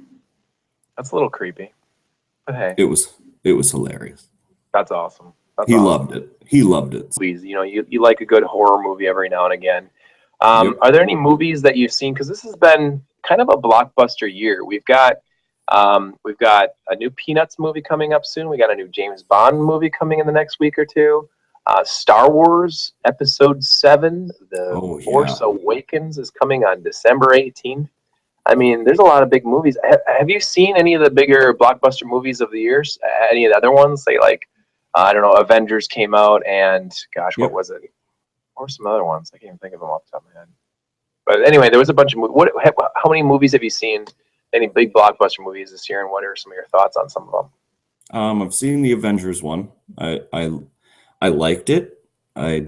Speaker 1: That's a little creepy, but hey,
Speaker 2: it was hilarious.
Speaker 1: That's awesome.
Speaker 2: He loved it. He loved it.
Speaker 1: Please, you know, you like a good horror movie every now and again. Yep. Are there any movies that you've seen? Because this has been kind of a blockbuster year. We've got a new Peanuts movie coming up soon. We got a new James Bond movie coming in the next week or two. Star Wars Episode 7, The Force Awakens, is coming on December 18th. I mean, there's a lot of big movies. Have you seen any of the bigger blockbuster movies of the years? Any of the other ones? Say like, I don't know, Avengers came out, and gosh, what was it? Or some other ones. I can't even think of them off the top of my head. But anyway, there was a bunch of movies. How many movies have you seen? Any big blockbuster movies this year, and what are some of your thoughts on some of them?
Speaker 2: I've seen the Avengers one. I liked it. I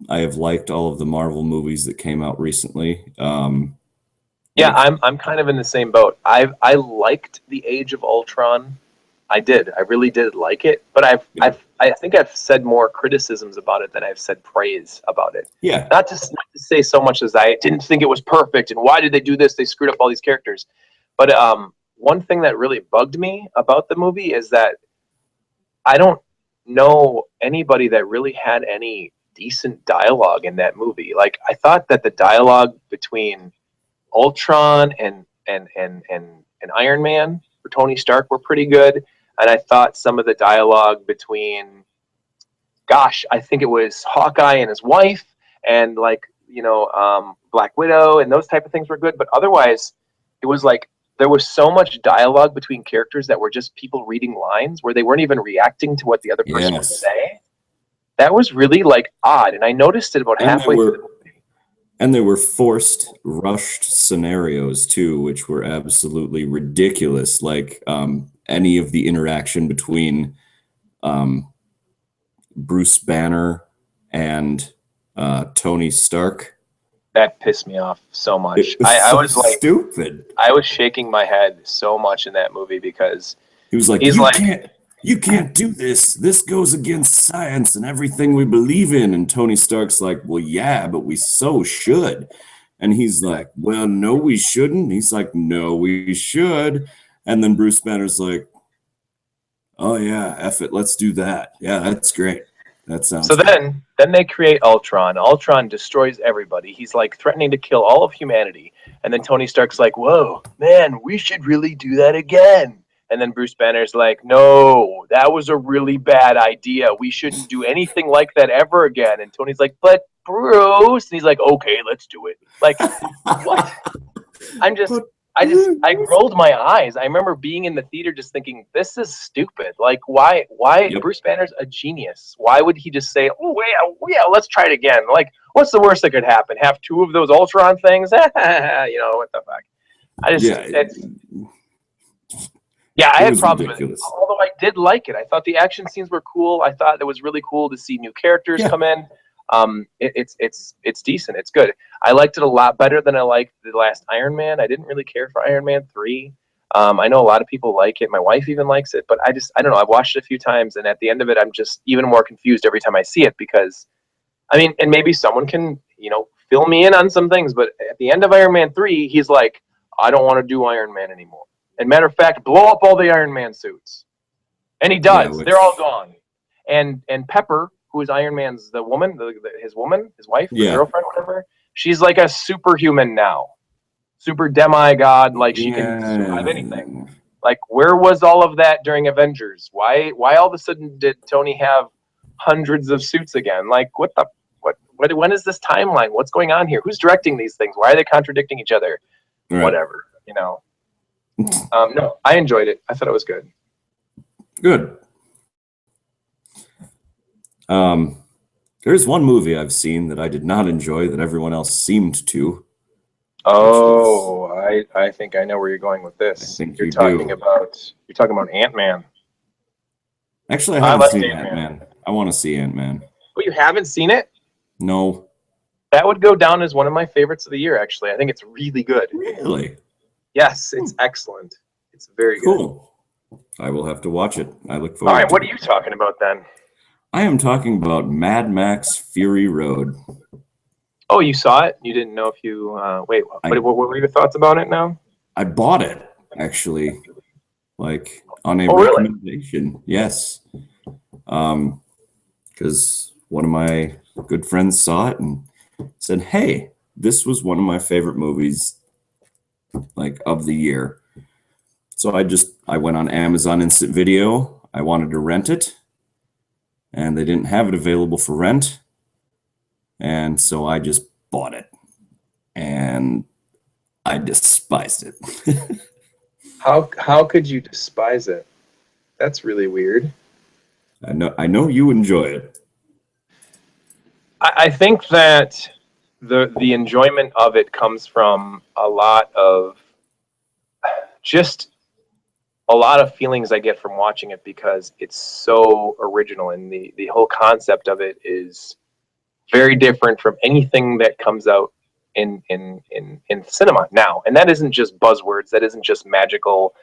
Speaker 2: have liked all of the Marvel movies that came out recently.
Speaker 1: Yeah, I'm kind of in the same boat. I liked the Age of Ultron. I did. I really did like it, but I think I've said more criticisms about it than I've said praise about it.
Speaker 2: Yeah.
Speaker 1: Not to say so much as I didn't think it was perfect and why did they do this? They screwed up all these characters. But one thing that really bugged me about the movie is that I don't know anybody that really had any decent dialogue in that movie. Like, I thought that the dialogue between Ultron and Iron Man for Tony Stark were pretty good. And I thought some of the dialogue between, gosh, I think it was Hawkeye and his wife and Black Widow and those type of things were good. But otherwise, it was like there was so much dialogue between characters that were just people reading lines where they weren't even reacting to what the other person would
Speaker 2: Yes.
Speaker 1: say. That was really like odd, and I noticed it about
Speaker 2: And they
Speaker 1: halfway through the
Speaker 2: were
Speaker 1: movie.
Speaker 2: and they were forced, rushed scenarios too, which were absolutely ridiculous. Like any of the interaction between um, Bruce Banner and Tony Stark.
Speaker 1: That pissed me off so
Speaker 2: It
Speaker 1: much.
Speaker 2: was
Speaker 1: I
Speaker 2: so
Speaker 1: was like,
Speaker 2: stupid.
Speaker 1: I was shaking my head so much in that movie because
Speaker 2: He was like,
Speaker 1: he's like,
Speaker 2: you can't do this. This goes against science and everything we believe in." And Tony Stark's like, "Well, yeah, but we so should." And he's like, "Well, no, we shouldn't." And he's like, "No, we should." And then Bruce Banner's like, "Oh yeah, F it, let's do that. Yeah, that's great. That
Speaker 1: so
Speaker 2: sounds good."
Speaker 1: then they create Ultron. Ultron destroys everybody. He's like threatening to kill all of humanity. And then Tony Stark's like, "Whoa, man, we should really do that again." And then Bruce Banner's like, "No, that was a really bad idea. We shouldn't do anything like that ever again." And Tony's like, "But Bruce," and he's like, "Okay, let's do it." Like, what? I'm just
Speaker 2: But
Speaker 1: I rolled my eyes. I remember being in the theater just thinking, this is stupid. Like, why
Speaker 2: yep,
Speaker 1: Bruce Banner's a genius. Why would he just say, "Oh yeah, let's try it again"? Like, what's the worst that could happen? Have two of those Ultron things? What the fuck? I just
Speaker 2: yeah,
Speaker 1: it's yeah, I
Speaker 2: it
Speaker 1: had
Speaker 2: was
Speaker 1: problems with it.
Speaker 2: ridiculous.
Speaker 1: Although I did like it. I thought the action scenes were cool. I thought it was really cool to see new characters
Speaker 2: Yeah,
Speaker 1: come in. It's decent. It's good. I liked it a lot better than I liked the last Iron Man. I didn't really care for Iron Man 3. I know a lot of people like it. My wife even likes it, but I don't know. I've watched it a few times, and at the end of it, I'm just even more confused every time I see it because I mean, and maybe someone can fill me in on some things, but at the end of Iron Man 3, he's like, "I don't want to do Iron Man anymore." And matter of fact, blow up all the Iron Man suits. And he
Speaker 2: yeah,
Speaker 1: does. They're all
Speaker 2: which
Speaker 1: gone. And Pepper, who is Iron Man's the woman, his wife or
Speaker 2: yeah,
Speaker 1: girlfriend, whatever, she's like a superhuman now. Super demigod, like she can survive anything.
Speaker 2: yeah.
Speaker 1: Like, where was all of that during Avengers? Why all of a sudden did Tony have hundreds of suits again? Like, what when is this timeline? What's going on here? Who's directing these things? Why are they contradicting each other?
Speaker 2: Right.
Speaker 1: Whatever. No, I enjoyed it. I thought it was good.
Speaker 2: Good. Um, there's one movie I've seen that I did not enjoy that everyone else seemed to, which is,
Speaker 1: Oh, I think I know where you're going with
Speaker 2: I
Speaker 1: this.
Speaker 2: think
Speaker 1: You're
Speaker 2: you
Speaker 1: talking
Speaker 2: do.
Speaker 1: about Ant-Man.
Speaker 2: Actually, I
Speaker 1: I
Speaker 2: haven't
Speaker 1: liked
Speaker 2: seen
Speaker 1: Ant-Man.
Speaker 2: Ant-Man. I want to see Ant-Man.
Speaker 1: Oh, you haven't seen it?
Speaker 2: No.
Speaker 1: That would go down as one of my favorites of the year, actually. I think it's really good.
Speaker 2: Really?
Speaker 1: Yes,
Speaker 2: Hmm.
Speaker 1: it's excellent. It's very good.
Speaker 2: Cool. I will have to watch it. I look
Speaker 1: All right,
Speaker 2: forward
Speaker 1: what
Speaker 2: to
Speaker 1: are
Speaker 2: it.
Speaker 1: you talking about then?
Speaker 2: I am talking about Mad Max Fury Road.
Speaker 1: Oh, you saw it? You didn't know if you wait.
Speaker 2: I
Speaker 1: What were your thoughts about it now?
Speaker 2: I bought it actually, like on a
Speaker 1: Oh, really?
Speaker 2: recommendation. Yes. Because one of my good friends saw it and said, "Hey, this was one of my favorite movies like of the year." So I went on Amazon Instant Video. I wanted to rent it, and they didn't have it available for rent, and so I just bought it, and I despised it.
Speaker 1: How could you despise it? That's really weird.
Speaker 2: I know you enjoy it.
Speaker 1: I think that the enjoyment of it comes from just a lot of feelings I get from watching it because it's so original and the whole concept of it is very different from anything that comes out in cinema now. And that isn't just buzzwords. That isn't just magical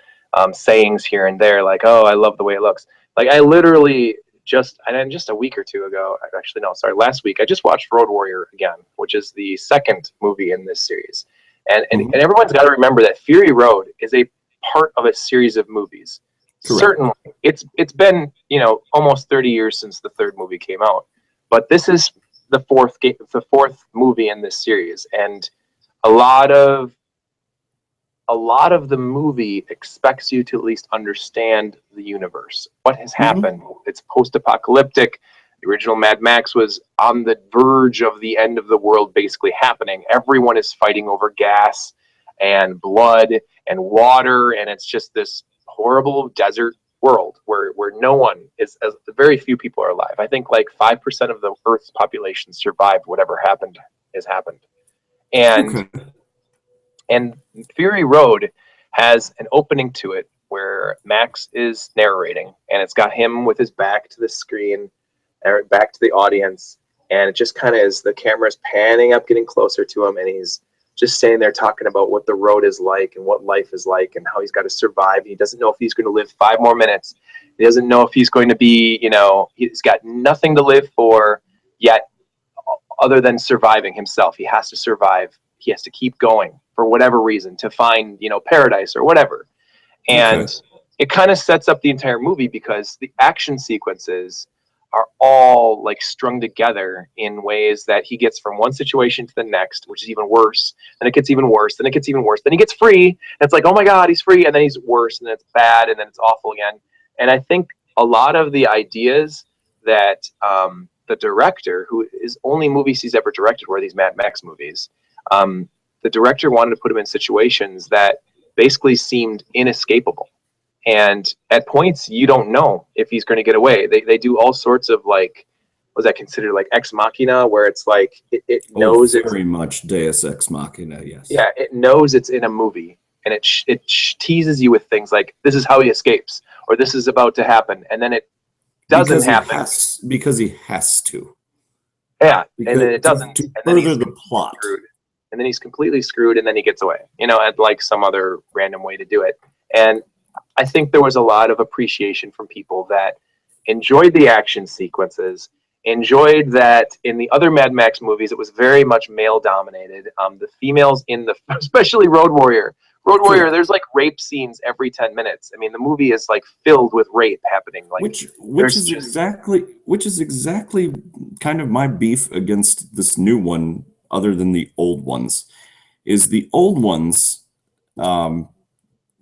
Speaker 1: sayings here and there. Like, "Oh, I love the way it looks." Like, I literally just a week or two ago, actually no, sorry, last week, I just watched Road Warrior again, which is the second movie in this series. And
Speaker 2: Mhm.
Speaker 1: everyone's got to remember that Fury Road is a part of a series of movies.
Speaker 2: Correct.
Speaker 1: Certainly, it's been almost 30 years since the third movie came out, but this is the fourth movie in this series, and a lot of the movie expects you to at least understand the universe, what has
Speaker 2: Mhm.
Speaker 1: happened. It's post-apocalyptic. The original Mad Max was on the verge of the end of the world basically happening. Everyone is fighting over gas. and blood and water, and it's just this horrible desert world where no one is, very few people are alive. I think like 5% of the Earth's population survived whatever happened has happened. And
Speaker 2: Okay.
Speaker 1: and Fury Road has an opening to it where Max is narrating, and it's got him with his back to the screen, or back to the audience, and it just kind of is, the camera's panning up, getting closer to him, and he's just standing there talking about what the road is like and what life is like and how he's got to survive. He doesn't know if he's going to live 5 more minutes. He doesn't know if he's going to be, he's got nothing to live for yet other than surviving himself. He has to survive. He has to keep going for whatever reason to find, paradise or whatever. And
Speaker 2: Okay.
Speaker 1: it kind of sets up the entire movie because the action sequences are all like strung together in ways that he gets from one situation to the next, which is even worse. Then it gets even worse. Then it gets even worse. Then he gets free. And it's like, oh my God, he's free. And then he's worse. And then it's bad. And then it's awful again. And I think a lot of the ideas that the director, who is only movies he's ever directed were these Mad Max movies, the director wanted to put him in situations that basically seemed inescapable. And at points, you don't know if he's going to get away. They do all sorts of like, was that considered like ex machina, where it's like it
Speaker 2: Oh,
Speaker 1: knows it's,
Speaker 2: very much Deus Ex Machina, yes.
Speaker 1: yeah, it knows it's in a movie, and it teases you with things like this is how he escapes, or this is about to happen, and then it doesn't happen.
Speaker 2: Because he has to.
Speaker 1: Yeah, and then
Speaker 2: Because
Speaker 1: it doesn't,
Speaker 2: to
Speaker 1: and then
Speaker 2: further
Speaker 1: he's
Speaker 2: the plot.
Speaker 1: screwed, and then he's completely screwed, and then he gets away. At like some other random way to do it, and I think there was a lot of appreciation from people that enjoyed the action sequences, enjoyed that in the other Mad Max movies, it was very much male dominated. The females in especially Road Warrior. Road Warrior,
Speaker 2: Sure.
Speaker 1: there's like rape scenes every 10 minutes. I mean, the movie is like filled with rape happening. Like
Speaker 2: Which
Speaker 1: there's
Speaker 2: is
Speaker 1: just,
Speaker 2: exactly kind of my beef against this new one, other than the old ones, is the old ones, um,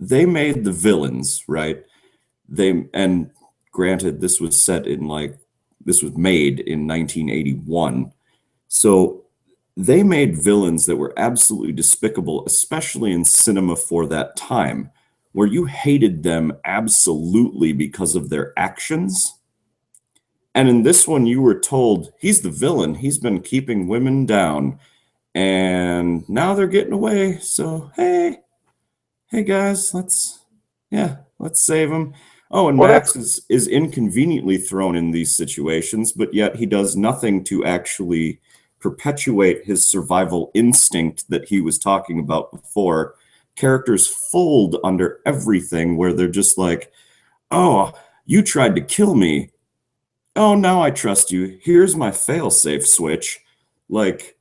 Speaker 2: they made the villains, right? And granted, this was made in 1981. So they made villains that were absolutely despicable, especially in cinema for that time, where you hated them absolutely because of their actions. And in this one, you were told he's the villain. He's been keeping women down, and now they're getting away. So hey guys, let's save him. Oh, and
Speaker 1: well, that's,
Speaker 2: Max is inconveniently thrown in these situations, but yet he does nothing to actually perpetuate his survival instinct that he was talking about before. Characters fold under everything where they're just like, oh, you tried to kill me. Oh, now I trust you. Here's my fail-safe switch. Like,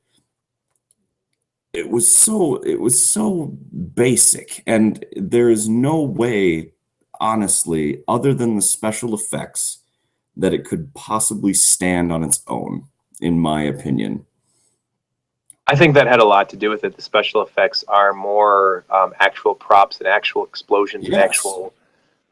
Speaker 2: it was so basic, and there is no way, honestly, other than the special effects, that it could possibly stand on its own, in my opinion.
Speaker 1: I think that had a lot to do with it. The special effects are more actual props and actual explosions and
Speaker 2: Yes,
Speaker 1: actual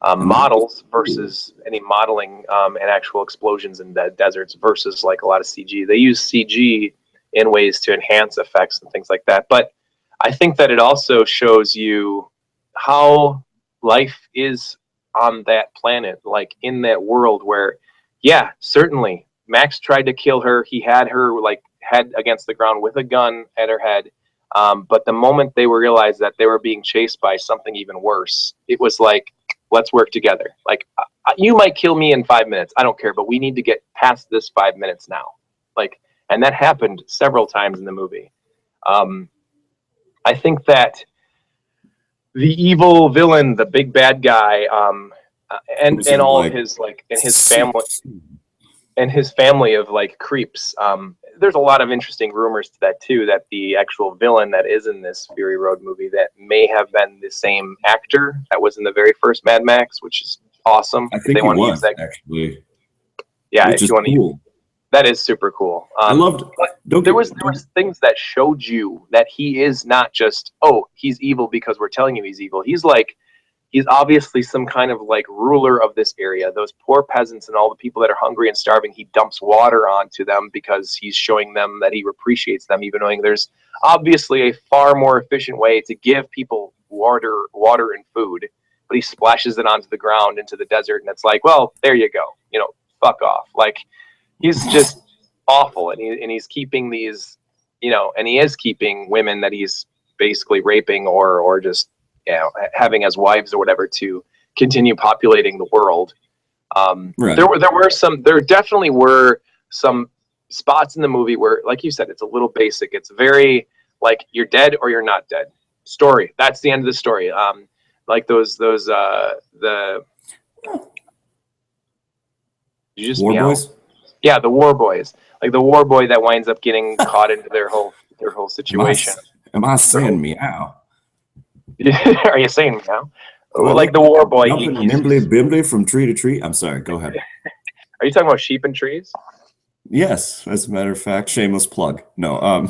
Speaker 2: and that was
Speaker 1: models
Speaker 2: cool.
Speaker 1: versus any modeling and actual explosions in the deserts versus like a lot of CG. They use CG in ways to enhance effects and things like that. But I think that it also shows you how life is on that planet, like in that world where, yeah, certainly Max tried to kill her. He had her like head against the ground with a gun at her head. But the moment they were realized that they were being chased by something even worse, it was like, let's work together. Like you might kill me in 5 minutes. I don't care, but we need to get past this 5 minutes now. Like, and that happened several times in the movie. Um, I think that the evil villain, the big bad guy,
Speaker 2: Was
Speaker 1: and
Speaker 2: he
Speaker 1: all of
Speaker 2: like,
Speaker 1: his like
Speaker 2: "See,
Speaker 1: and his family of like creeps. There's a lot of interesting rumors to that too. That the actual villain that is in this Fury Road movie that may have been the same actor that was in the very first Mad Max, which is awesome.
Speaker 2: I
Speaker 1: If they
Speaker 2: think he
Speaker 1: want to use
Speaker 2: was
Speaker 1: that,
Speaker 2: actually,"
Speaker 1: yeah.
Speaker 2: which
Speaker 1: If
Speaker 2: is
Speaker 1: you want to use
Speaker 2: cool.
Speaker 1: that, is super cool.
Speaker 2: I loved.
Speaker 1: But
Speaker 2: Don't
Speaker 1: there
Speaker 2: get.
Speaker 1: was things that showed you that he is not just, oh, he's evil because we're telling you he's evil. He's like he's obviously some kind of like ruler of this area. Those poor peasants and all the people that are hungry and starving, he dumps water onto them because he's showing them that he appreciates them, even knowing there's obviously a far more efficient way to give people water and food. But he splashes it onto the ground into the desert, and it's like, well, there you go. You know, fuck off. Like, he's just awful, and he's keeping these, you know, and he is keeping women that he's basically raping or just, you know, having as wives or whatever to continue populating the world.
Speaker 2: Right.
Speaker 1: There definitely were some spots in the movie where, like you said, it's a little basic. It's very like, you're dead or you're not dead. Story. That's the end of the story. Like the you just
Speaker 2: War
Speaker 1: meow?
Speaker 2: Boys?
Speaker 1: Yeah, the war boys. Like the war boy that winds up getting caught into their whole situation.
Speaker 2: Am I saying meow?
Speaker 1: Are you saying meow?
Speaker 2: Well,
Speaker 1: Like the war boy.
Speaker 2: Jumping nimbly bimbly from tree to tree. I'm sorry, go ahead.
Speaker 1: Are you talking about sheep and trees?
Speaker 2: Yes, as a matter of fact, shameless plug. No,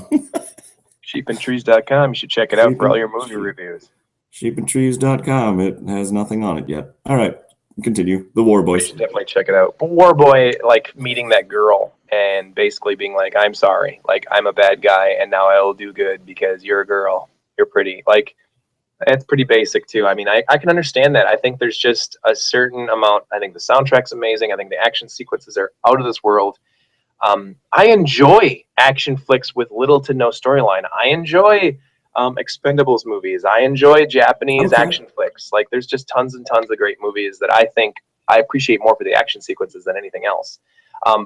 Speaker 1: sheepandtrees.com. You should check it out for all your movie reviews.
Speaker 2: sheepandtrees.com. It has nothing on it yet. All right, continue. The War
Speaker 1: You
Speaker 2: Boys.
Speaker 1: should definitely check it out. But war boy, like meeting that girl and basically being like, I'm sorry, like I'm a bad guy and now I will do good because you're a girl, you're pretty. Like, it's pretty basic too. I mean, I can understand that. I think there's just a certain amount. I think the soundtrack's amazing. I think the action sequences are out of this world. I enjoy action flicks with little to no storyline. I enjoy Expendables movies. I enjoy Japanese action flicks. Like, there's just tons and tons of great movies that I think I appreciate more for the action sequences than anything else.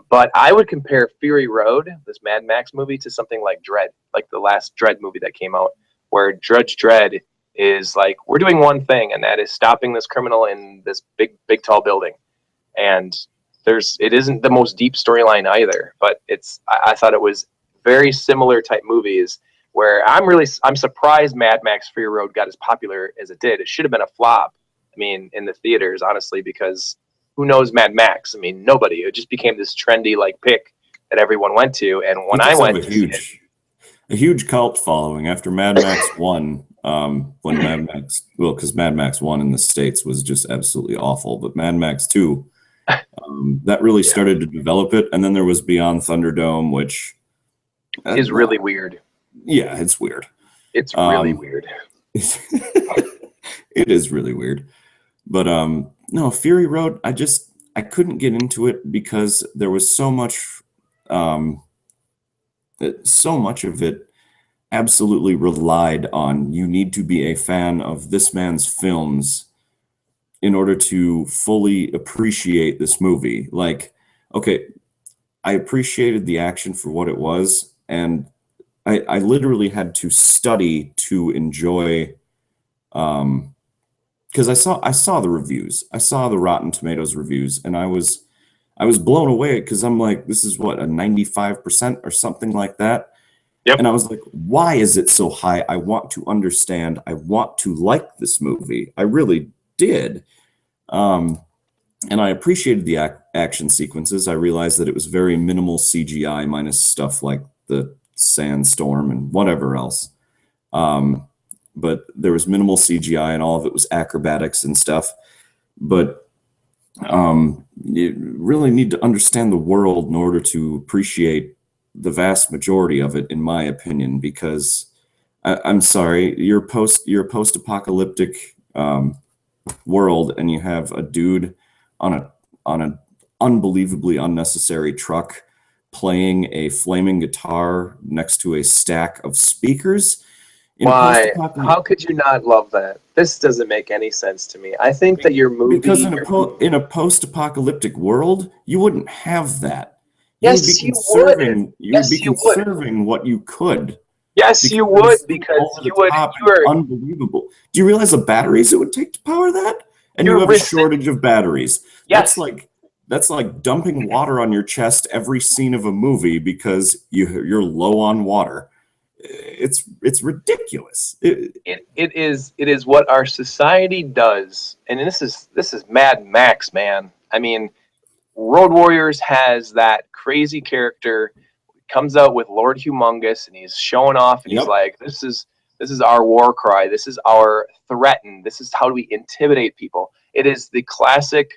Speaker 1: But I would compare Fury Road, this Mad Max movie, to something like Dredd, like the last Dredd movie that came out, where Judge Dredd is like, we're doing one thing, and that is stopping this criminal in this big tall building. And it isn't the most deep storyline either, but I thought it was very similar type movies where I'm surprised Mad Max Fury Road got as popular as it did. It should have been a flop. I mean, in the theaters, honestly, because who knows Mad Max? I mean, nobody. It just became this trendy like pick that everyone went to. And when I went to
Speaker 2: a huge cult following after Mad Max 1. When because Mad Max 1 in the States was just absolutely awful, but Mad Max 2, that really started to develop it. And then there was Beyond Thunderdome, which
Speaker 1: is really weird.
Speaker 2: Yeah, it's weird.
Speaker 1: It's really weird.
Speaker 2: It is really weird. But no, Fury Road, I couldn't get into it because there was so much of it absolutely relied on you need to be a fan of this man's films in order to fully appreciate this movie. Like, okay, I appreciated the action for what it was, and I literally had to study to enjoy, because I saw the reviews, I saw the Rotten Tomatoes reviews, and I was blown away because I'm like, this is what, a 95% or something like that.
Speaker 1: Yep.
Speaker 2: And I was like, why is it so high? I want to understand. I want to like this movie. I really did. And I appreciated the action sequences. I realized that it was very minimal CGI minus stuff like the sandstorm and whatever else. But there was minimal CGI and all of it was acrobatics and stuff. But you really need to understand the world in order to appreciate the vast majority of it, in my opinion, because I'm sorry, you're a post-apocalyptic world, and you have a dude on an unbelievably unnecessary truck playing a flaming guitar next to a stack of speakers.
Speaker 1: Why? How could you not love that? This doesn't make any sense to me. I think that your movie...
Speaker 2: Because in a post-apocalyptic world, you wouldn't have that.
Speaker 1: Yes, you would.
Speaker 2: You would be conserving what you could.
Speaker 1: Yes, you would, because you would...
Speaker 2: Unbelievable. Do you realize the batteries it would take to power that? And you have a shortage of batteries.
Speaker 1: Yes.
Speaker 2: That's like dumping water on your chest every scene of a movie because you're low on water. It's ridiculous.
Speaker 1: It is what our society does, and this is Mad Max, man. I mean, Road Warriors has that crazy character, comes out with Lord Humongous, and he's showing off, and he's like, this is This is our war cry. This is our threaten. This is how we intimidate people. It is the classic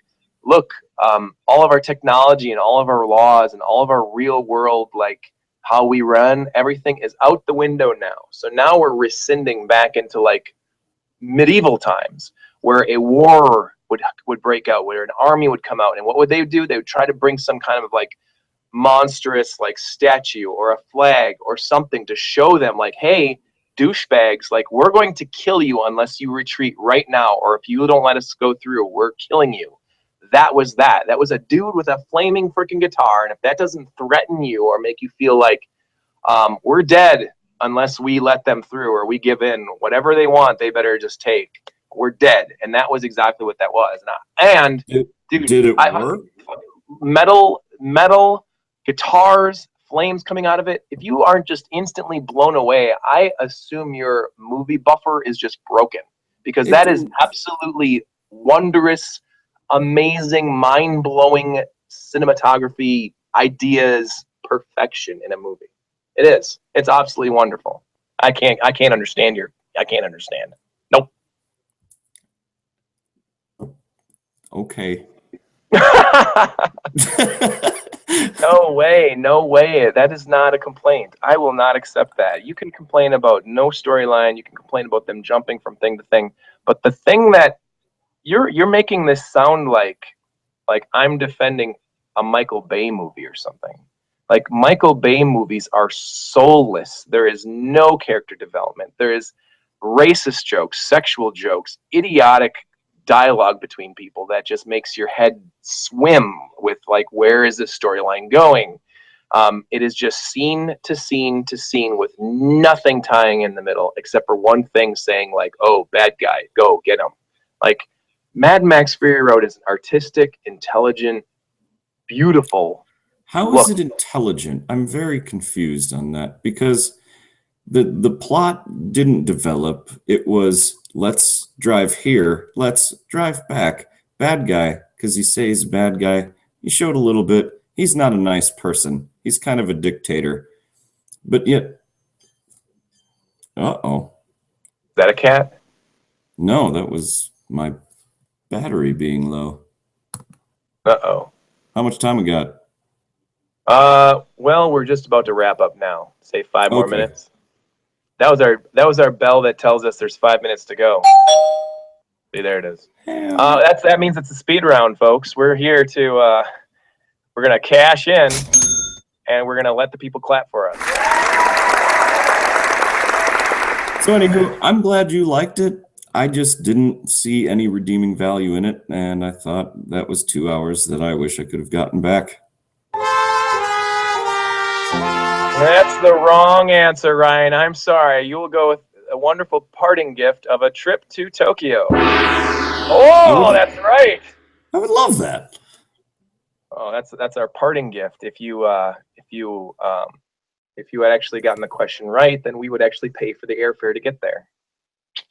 Speaker 1: look. All of our technology and all of our laws and all of our real world, like how we run, everything is out the window now. So now we're rescinding back into like medieval times where a war would break out, where an army would come out, and what would they do? They would try to bring some kind of like monstrous like statue or a flag or something to show them like, hey, douchebags, like we're going to kill you unless you retreat right now, or if you don't let us go through, we're killing you. That was a dude with a flaming freaking guitar, and if that doesn't threaten you or make you feel like we're dead unless we let them through or we give in, whatever they want they better just take, we're dead. And that was exactly what that was. And dude,
Speaker 2: Did it work?
Speaker 1: metal guitars, flames coming out of it. If you aren't just instantly blown away, I assume your movie buffer is just broken, because that is absolutely wondrous, amazing, mind-blowing cinematography, ideas, perfection in a movie. It is. It's absolutely wonderful. I can't understand I can't understand. Nope.
Speaker 2: Okay.
Speaker 1: No way, no way. That is not a complaint. I will not accept that. You can complain about no storyline. You can complain about them jumping from thing to thing. But the thing that you're making this sound like I'm defending a Michael Bay movie or something. Like, Michael Bay movies are soulless. There is no character development. There is racist jokes, sexual jokes, idiotic dialogue between people that just makes your head swim with like, where is this storyline going? It is just scene to scene to scene with nothing tying in the middle except for one thing saying like, oh, bad guy, go get him. Like, Mad Max Fury Road is an artistic, intelligent, beautiful.
Speaker 2: How is it intelligent? I'm very confused on that, because the plot didn't develop. It was, let's drive here, let's drive back. Bad guy, because you say he's a bad guy. He showed a little bit. He's not a nice person. He's kind of a dictator. But yet, uh-oh.
Speaker 1: Is that a cat?
Speaker 2: No, that was my battery being low.
Speaker 1: Uh-oh.
Speaker 2: How much time we got?
Speaker 1: Well, we're just about to wrap up now. Say 5 more
Speaker 2: Okay.
Speaker 1: minutes. That was our bell that tells us there's 5 minutes to go. See, there it is. That means it's a speed round, folks. We're here to we're gonna cash in, and we're gonna let the people clap for us.
Speaker 2: So anywho, I'm glad you liked it. I just didn't see any redeeming value in it, and I thought that was 2 hours that I wish I could have gotten back.
Speaker 1: That's the wrong answer, Ryan. I'm sorry. You will go with a wonderful parting gift of a trip to Tokyo. Oh, that's right.
Speaker 2: I would love that.
Speaker 1: Oh, that's our parting gift. If you had actually gotten the question right, then we would actually pay for the airfare to get there.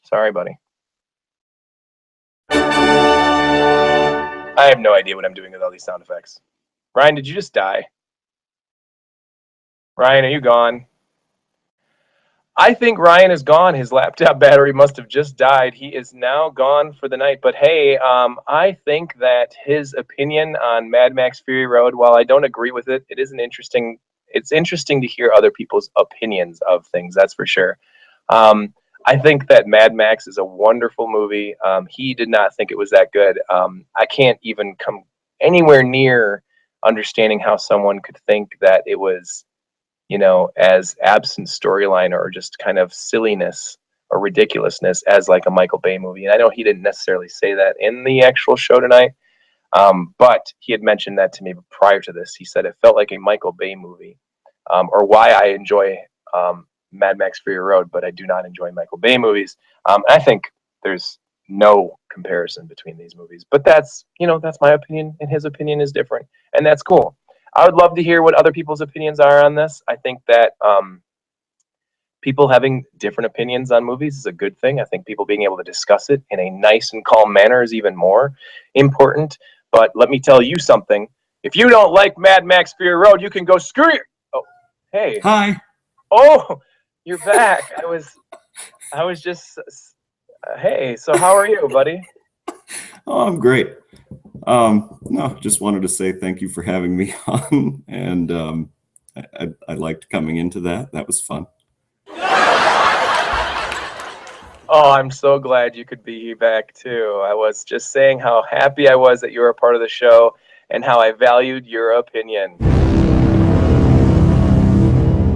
Speaker 1: Sorry, buddy. I have no idea what I'm doing with all these sound effects. Ryan, did you just die? Ryan, are you gone? I think Ryan is gone. His laptop battery must have just died. He is now gone for the night. But hey, I think that his opinion on Mad Max Fury Road, while I don't agree with it, it's interesting to hear other people's opinions of things, that's for sure. I think that Mad Max is a wonderful movie. He did not think it was that good. I can't even come anywhere near understanding how someone could think that it was, as absent storyline or just kind of silliness or ridiculousness as like a Michael Bay movie. And I know he didn't necessarily say that in the actual show tonight, but he had mentioned that to me prior to this. He said it felt like a Michael Bay movie, or why I enjoy Mad Max Fury Road, but I do not enjoy Michael Bay movies. I think there's no comparison between these movies, but that's my opinion, and his opinion is different, and that's cool. I would love to hear what other people's opinions are on this. I think that people having different opinions on movies is a good thing. I think people being able to discuss it in a nice and calm manner is even more important. But let me tell you something. If you don't like Mad Max Fury Road, you can go screw it. Oh, hey.
Speaker 2: Hi.
Speaker 1: Oh, you're back. I was just, hey, so how are you, buddy?
Speaker 2: Oh, I'm great. No, just wanted to say thank you for having me on, and I liked coming into that. That was fun.
Speaker 1: Oh, I'm so glad you could be back too. I was just saying how happy I was that you were a part of the show and how I valued your opinion.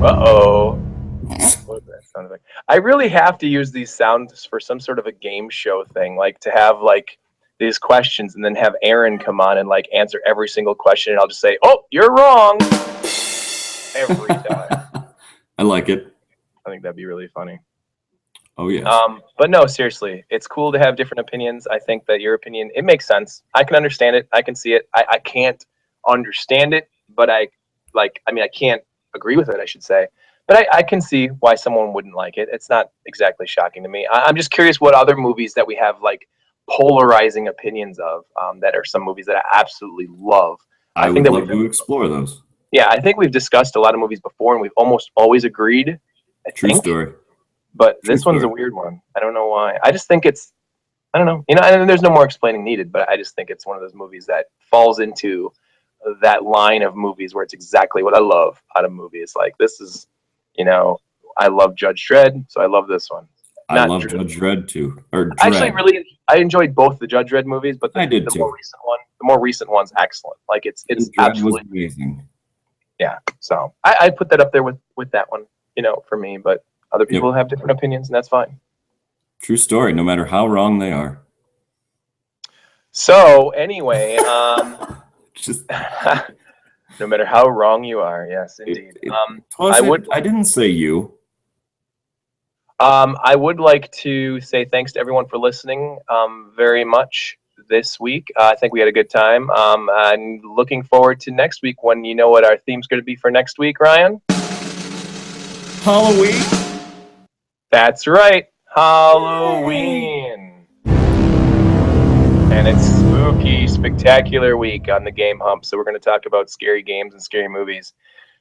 Speaker 1: Uh-oh. What was that sound like? I really have to use these sounds for some sort of a game show thing, like to have like these questions and then have Aaron come on and like answer every single question and I'll just say, "Oh, you're wrong." Every time.
Speaker 2: I like it.
Speaker 1: I think that'd be really funny.
Speaker 2: Oh, yes.
Speaker 1: But no, seriously, it's cool to have different opinions. I think that your opinion, it makes sense. I can understand it. I can see it. I can't understand it, but I can't agree with it, I should say. But I can see why someone wouldn't like it. It's not exactly shocking to me. I'm just curious what other movies that we have like polarizing opinions of that are some movies that I absolutely love. I
Speaker 2: I
Speaker 1: think
Speaker 2: would
Speaker 1: that
Speaker 2: love to explore those.
Speaker 1: yeah, I think we've discussed a lot of movies before and we've almost always agreed, I
Speaker 2: True
Speaker 1: think.
Speaker 2: story.
Speaker 1: But
Speaker 2: True
Speaker 1: this one's a
Speaker 2: story.
Speaker 1: weird one. I don't know why. I just think it's, I don't know. And there's no more explaining needed, but I just think it's one of those movies that falls into that line of movies where it's exactly what I love out of movies. Like this is, you know, I love Judge Dredd, so I love this one.
Speaker 2: I
Speaker 1: Not
Speaker 2: love
Speaker 1: Dredd.
Speaker 2: Judge Dredd too, or
Speaker 1: Actually,
Speaker 2: Dredd.
Speaker 1: really, I enjoyed both the Judge Dredd movies, but
Speaker 2: I did
Speaker 1: the more
Speaker 2: too.
Speaker 1: recent one, the more recent one's excellent. Like it's
Speaker 2: And Dredd was
Speaker 1: absolutely,
Speaker 2: amazing.
Speaker 1: yeah. So I put that up there with that one, for me. But other people
Speaker 2: Yep.
Speaker 1: have different opinions, and that's fine.
Speaker 2: True story. No matter how wrong they are.
Speaker 1: So anyway,
Speaker 2: Just
Speaker 1: no matter how wrong you are, yes,
Speaker 2: it,
Speaker 1: indeed.
Speaker 2: it wasn't. I didn't say you.
Speaker 1: I would like to say thanks to everyone for listening very much this week. I think we had a good time. I'm looking forward to next week when you know what our theme's going to be for next week, Ryan.
Speaker 2: Halloween.
Speaker 1: That's right, Halloween. And it's spooky, spectacular week on the Game Hump. So we're going to talk about scary games and scary movies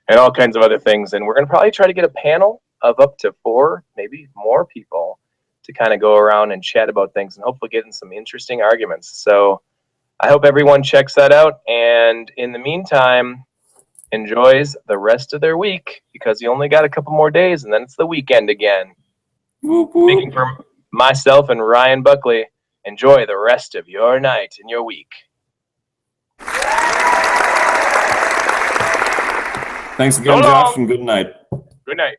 Speaker 1: and all kinds of other things. And we're going to probably try to get a panel of up to 4, maybe more people to kind of go around and chat about things and hopefully get in some interesting arguments. So I hope everyone checks that out. And in the meantime, enjoys the rest of their week because you only got a couple more days and then it's the weekend again.
Speaker 2: Whoop,
Speaker 1: Speaking
Speaker 2: whoop.
Speaker 1: for myself and Ryan Buckley, enjoy the rest of your night and your week.
Speaker 2: Thanks again,
Speaker 1: So
Speaker 2: Josh,
Speaker 1: long.
Speaker 2: and good night.
Speaker 1: Good night.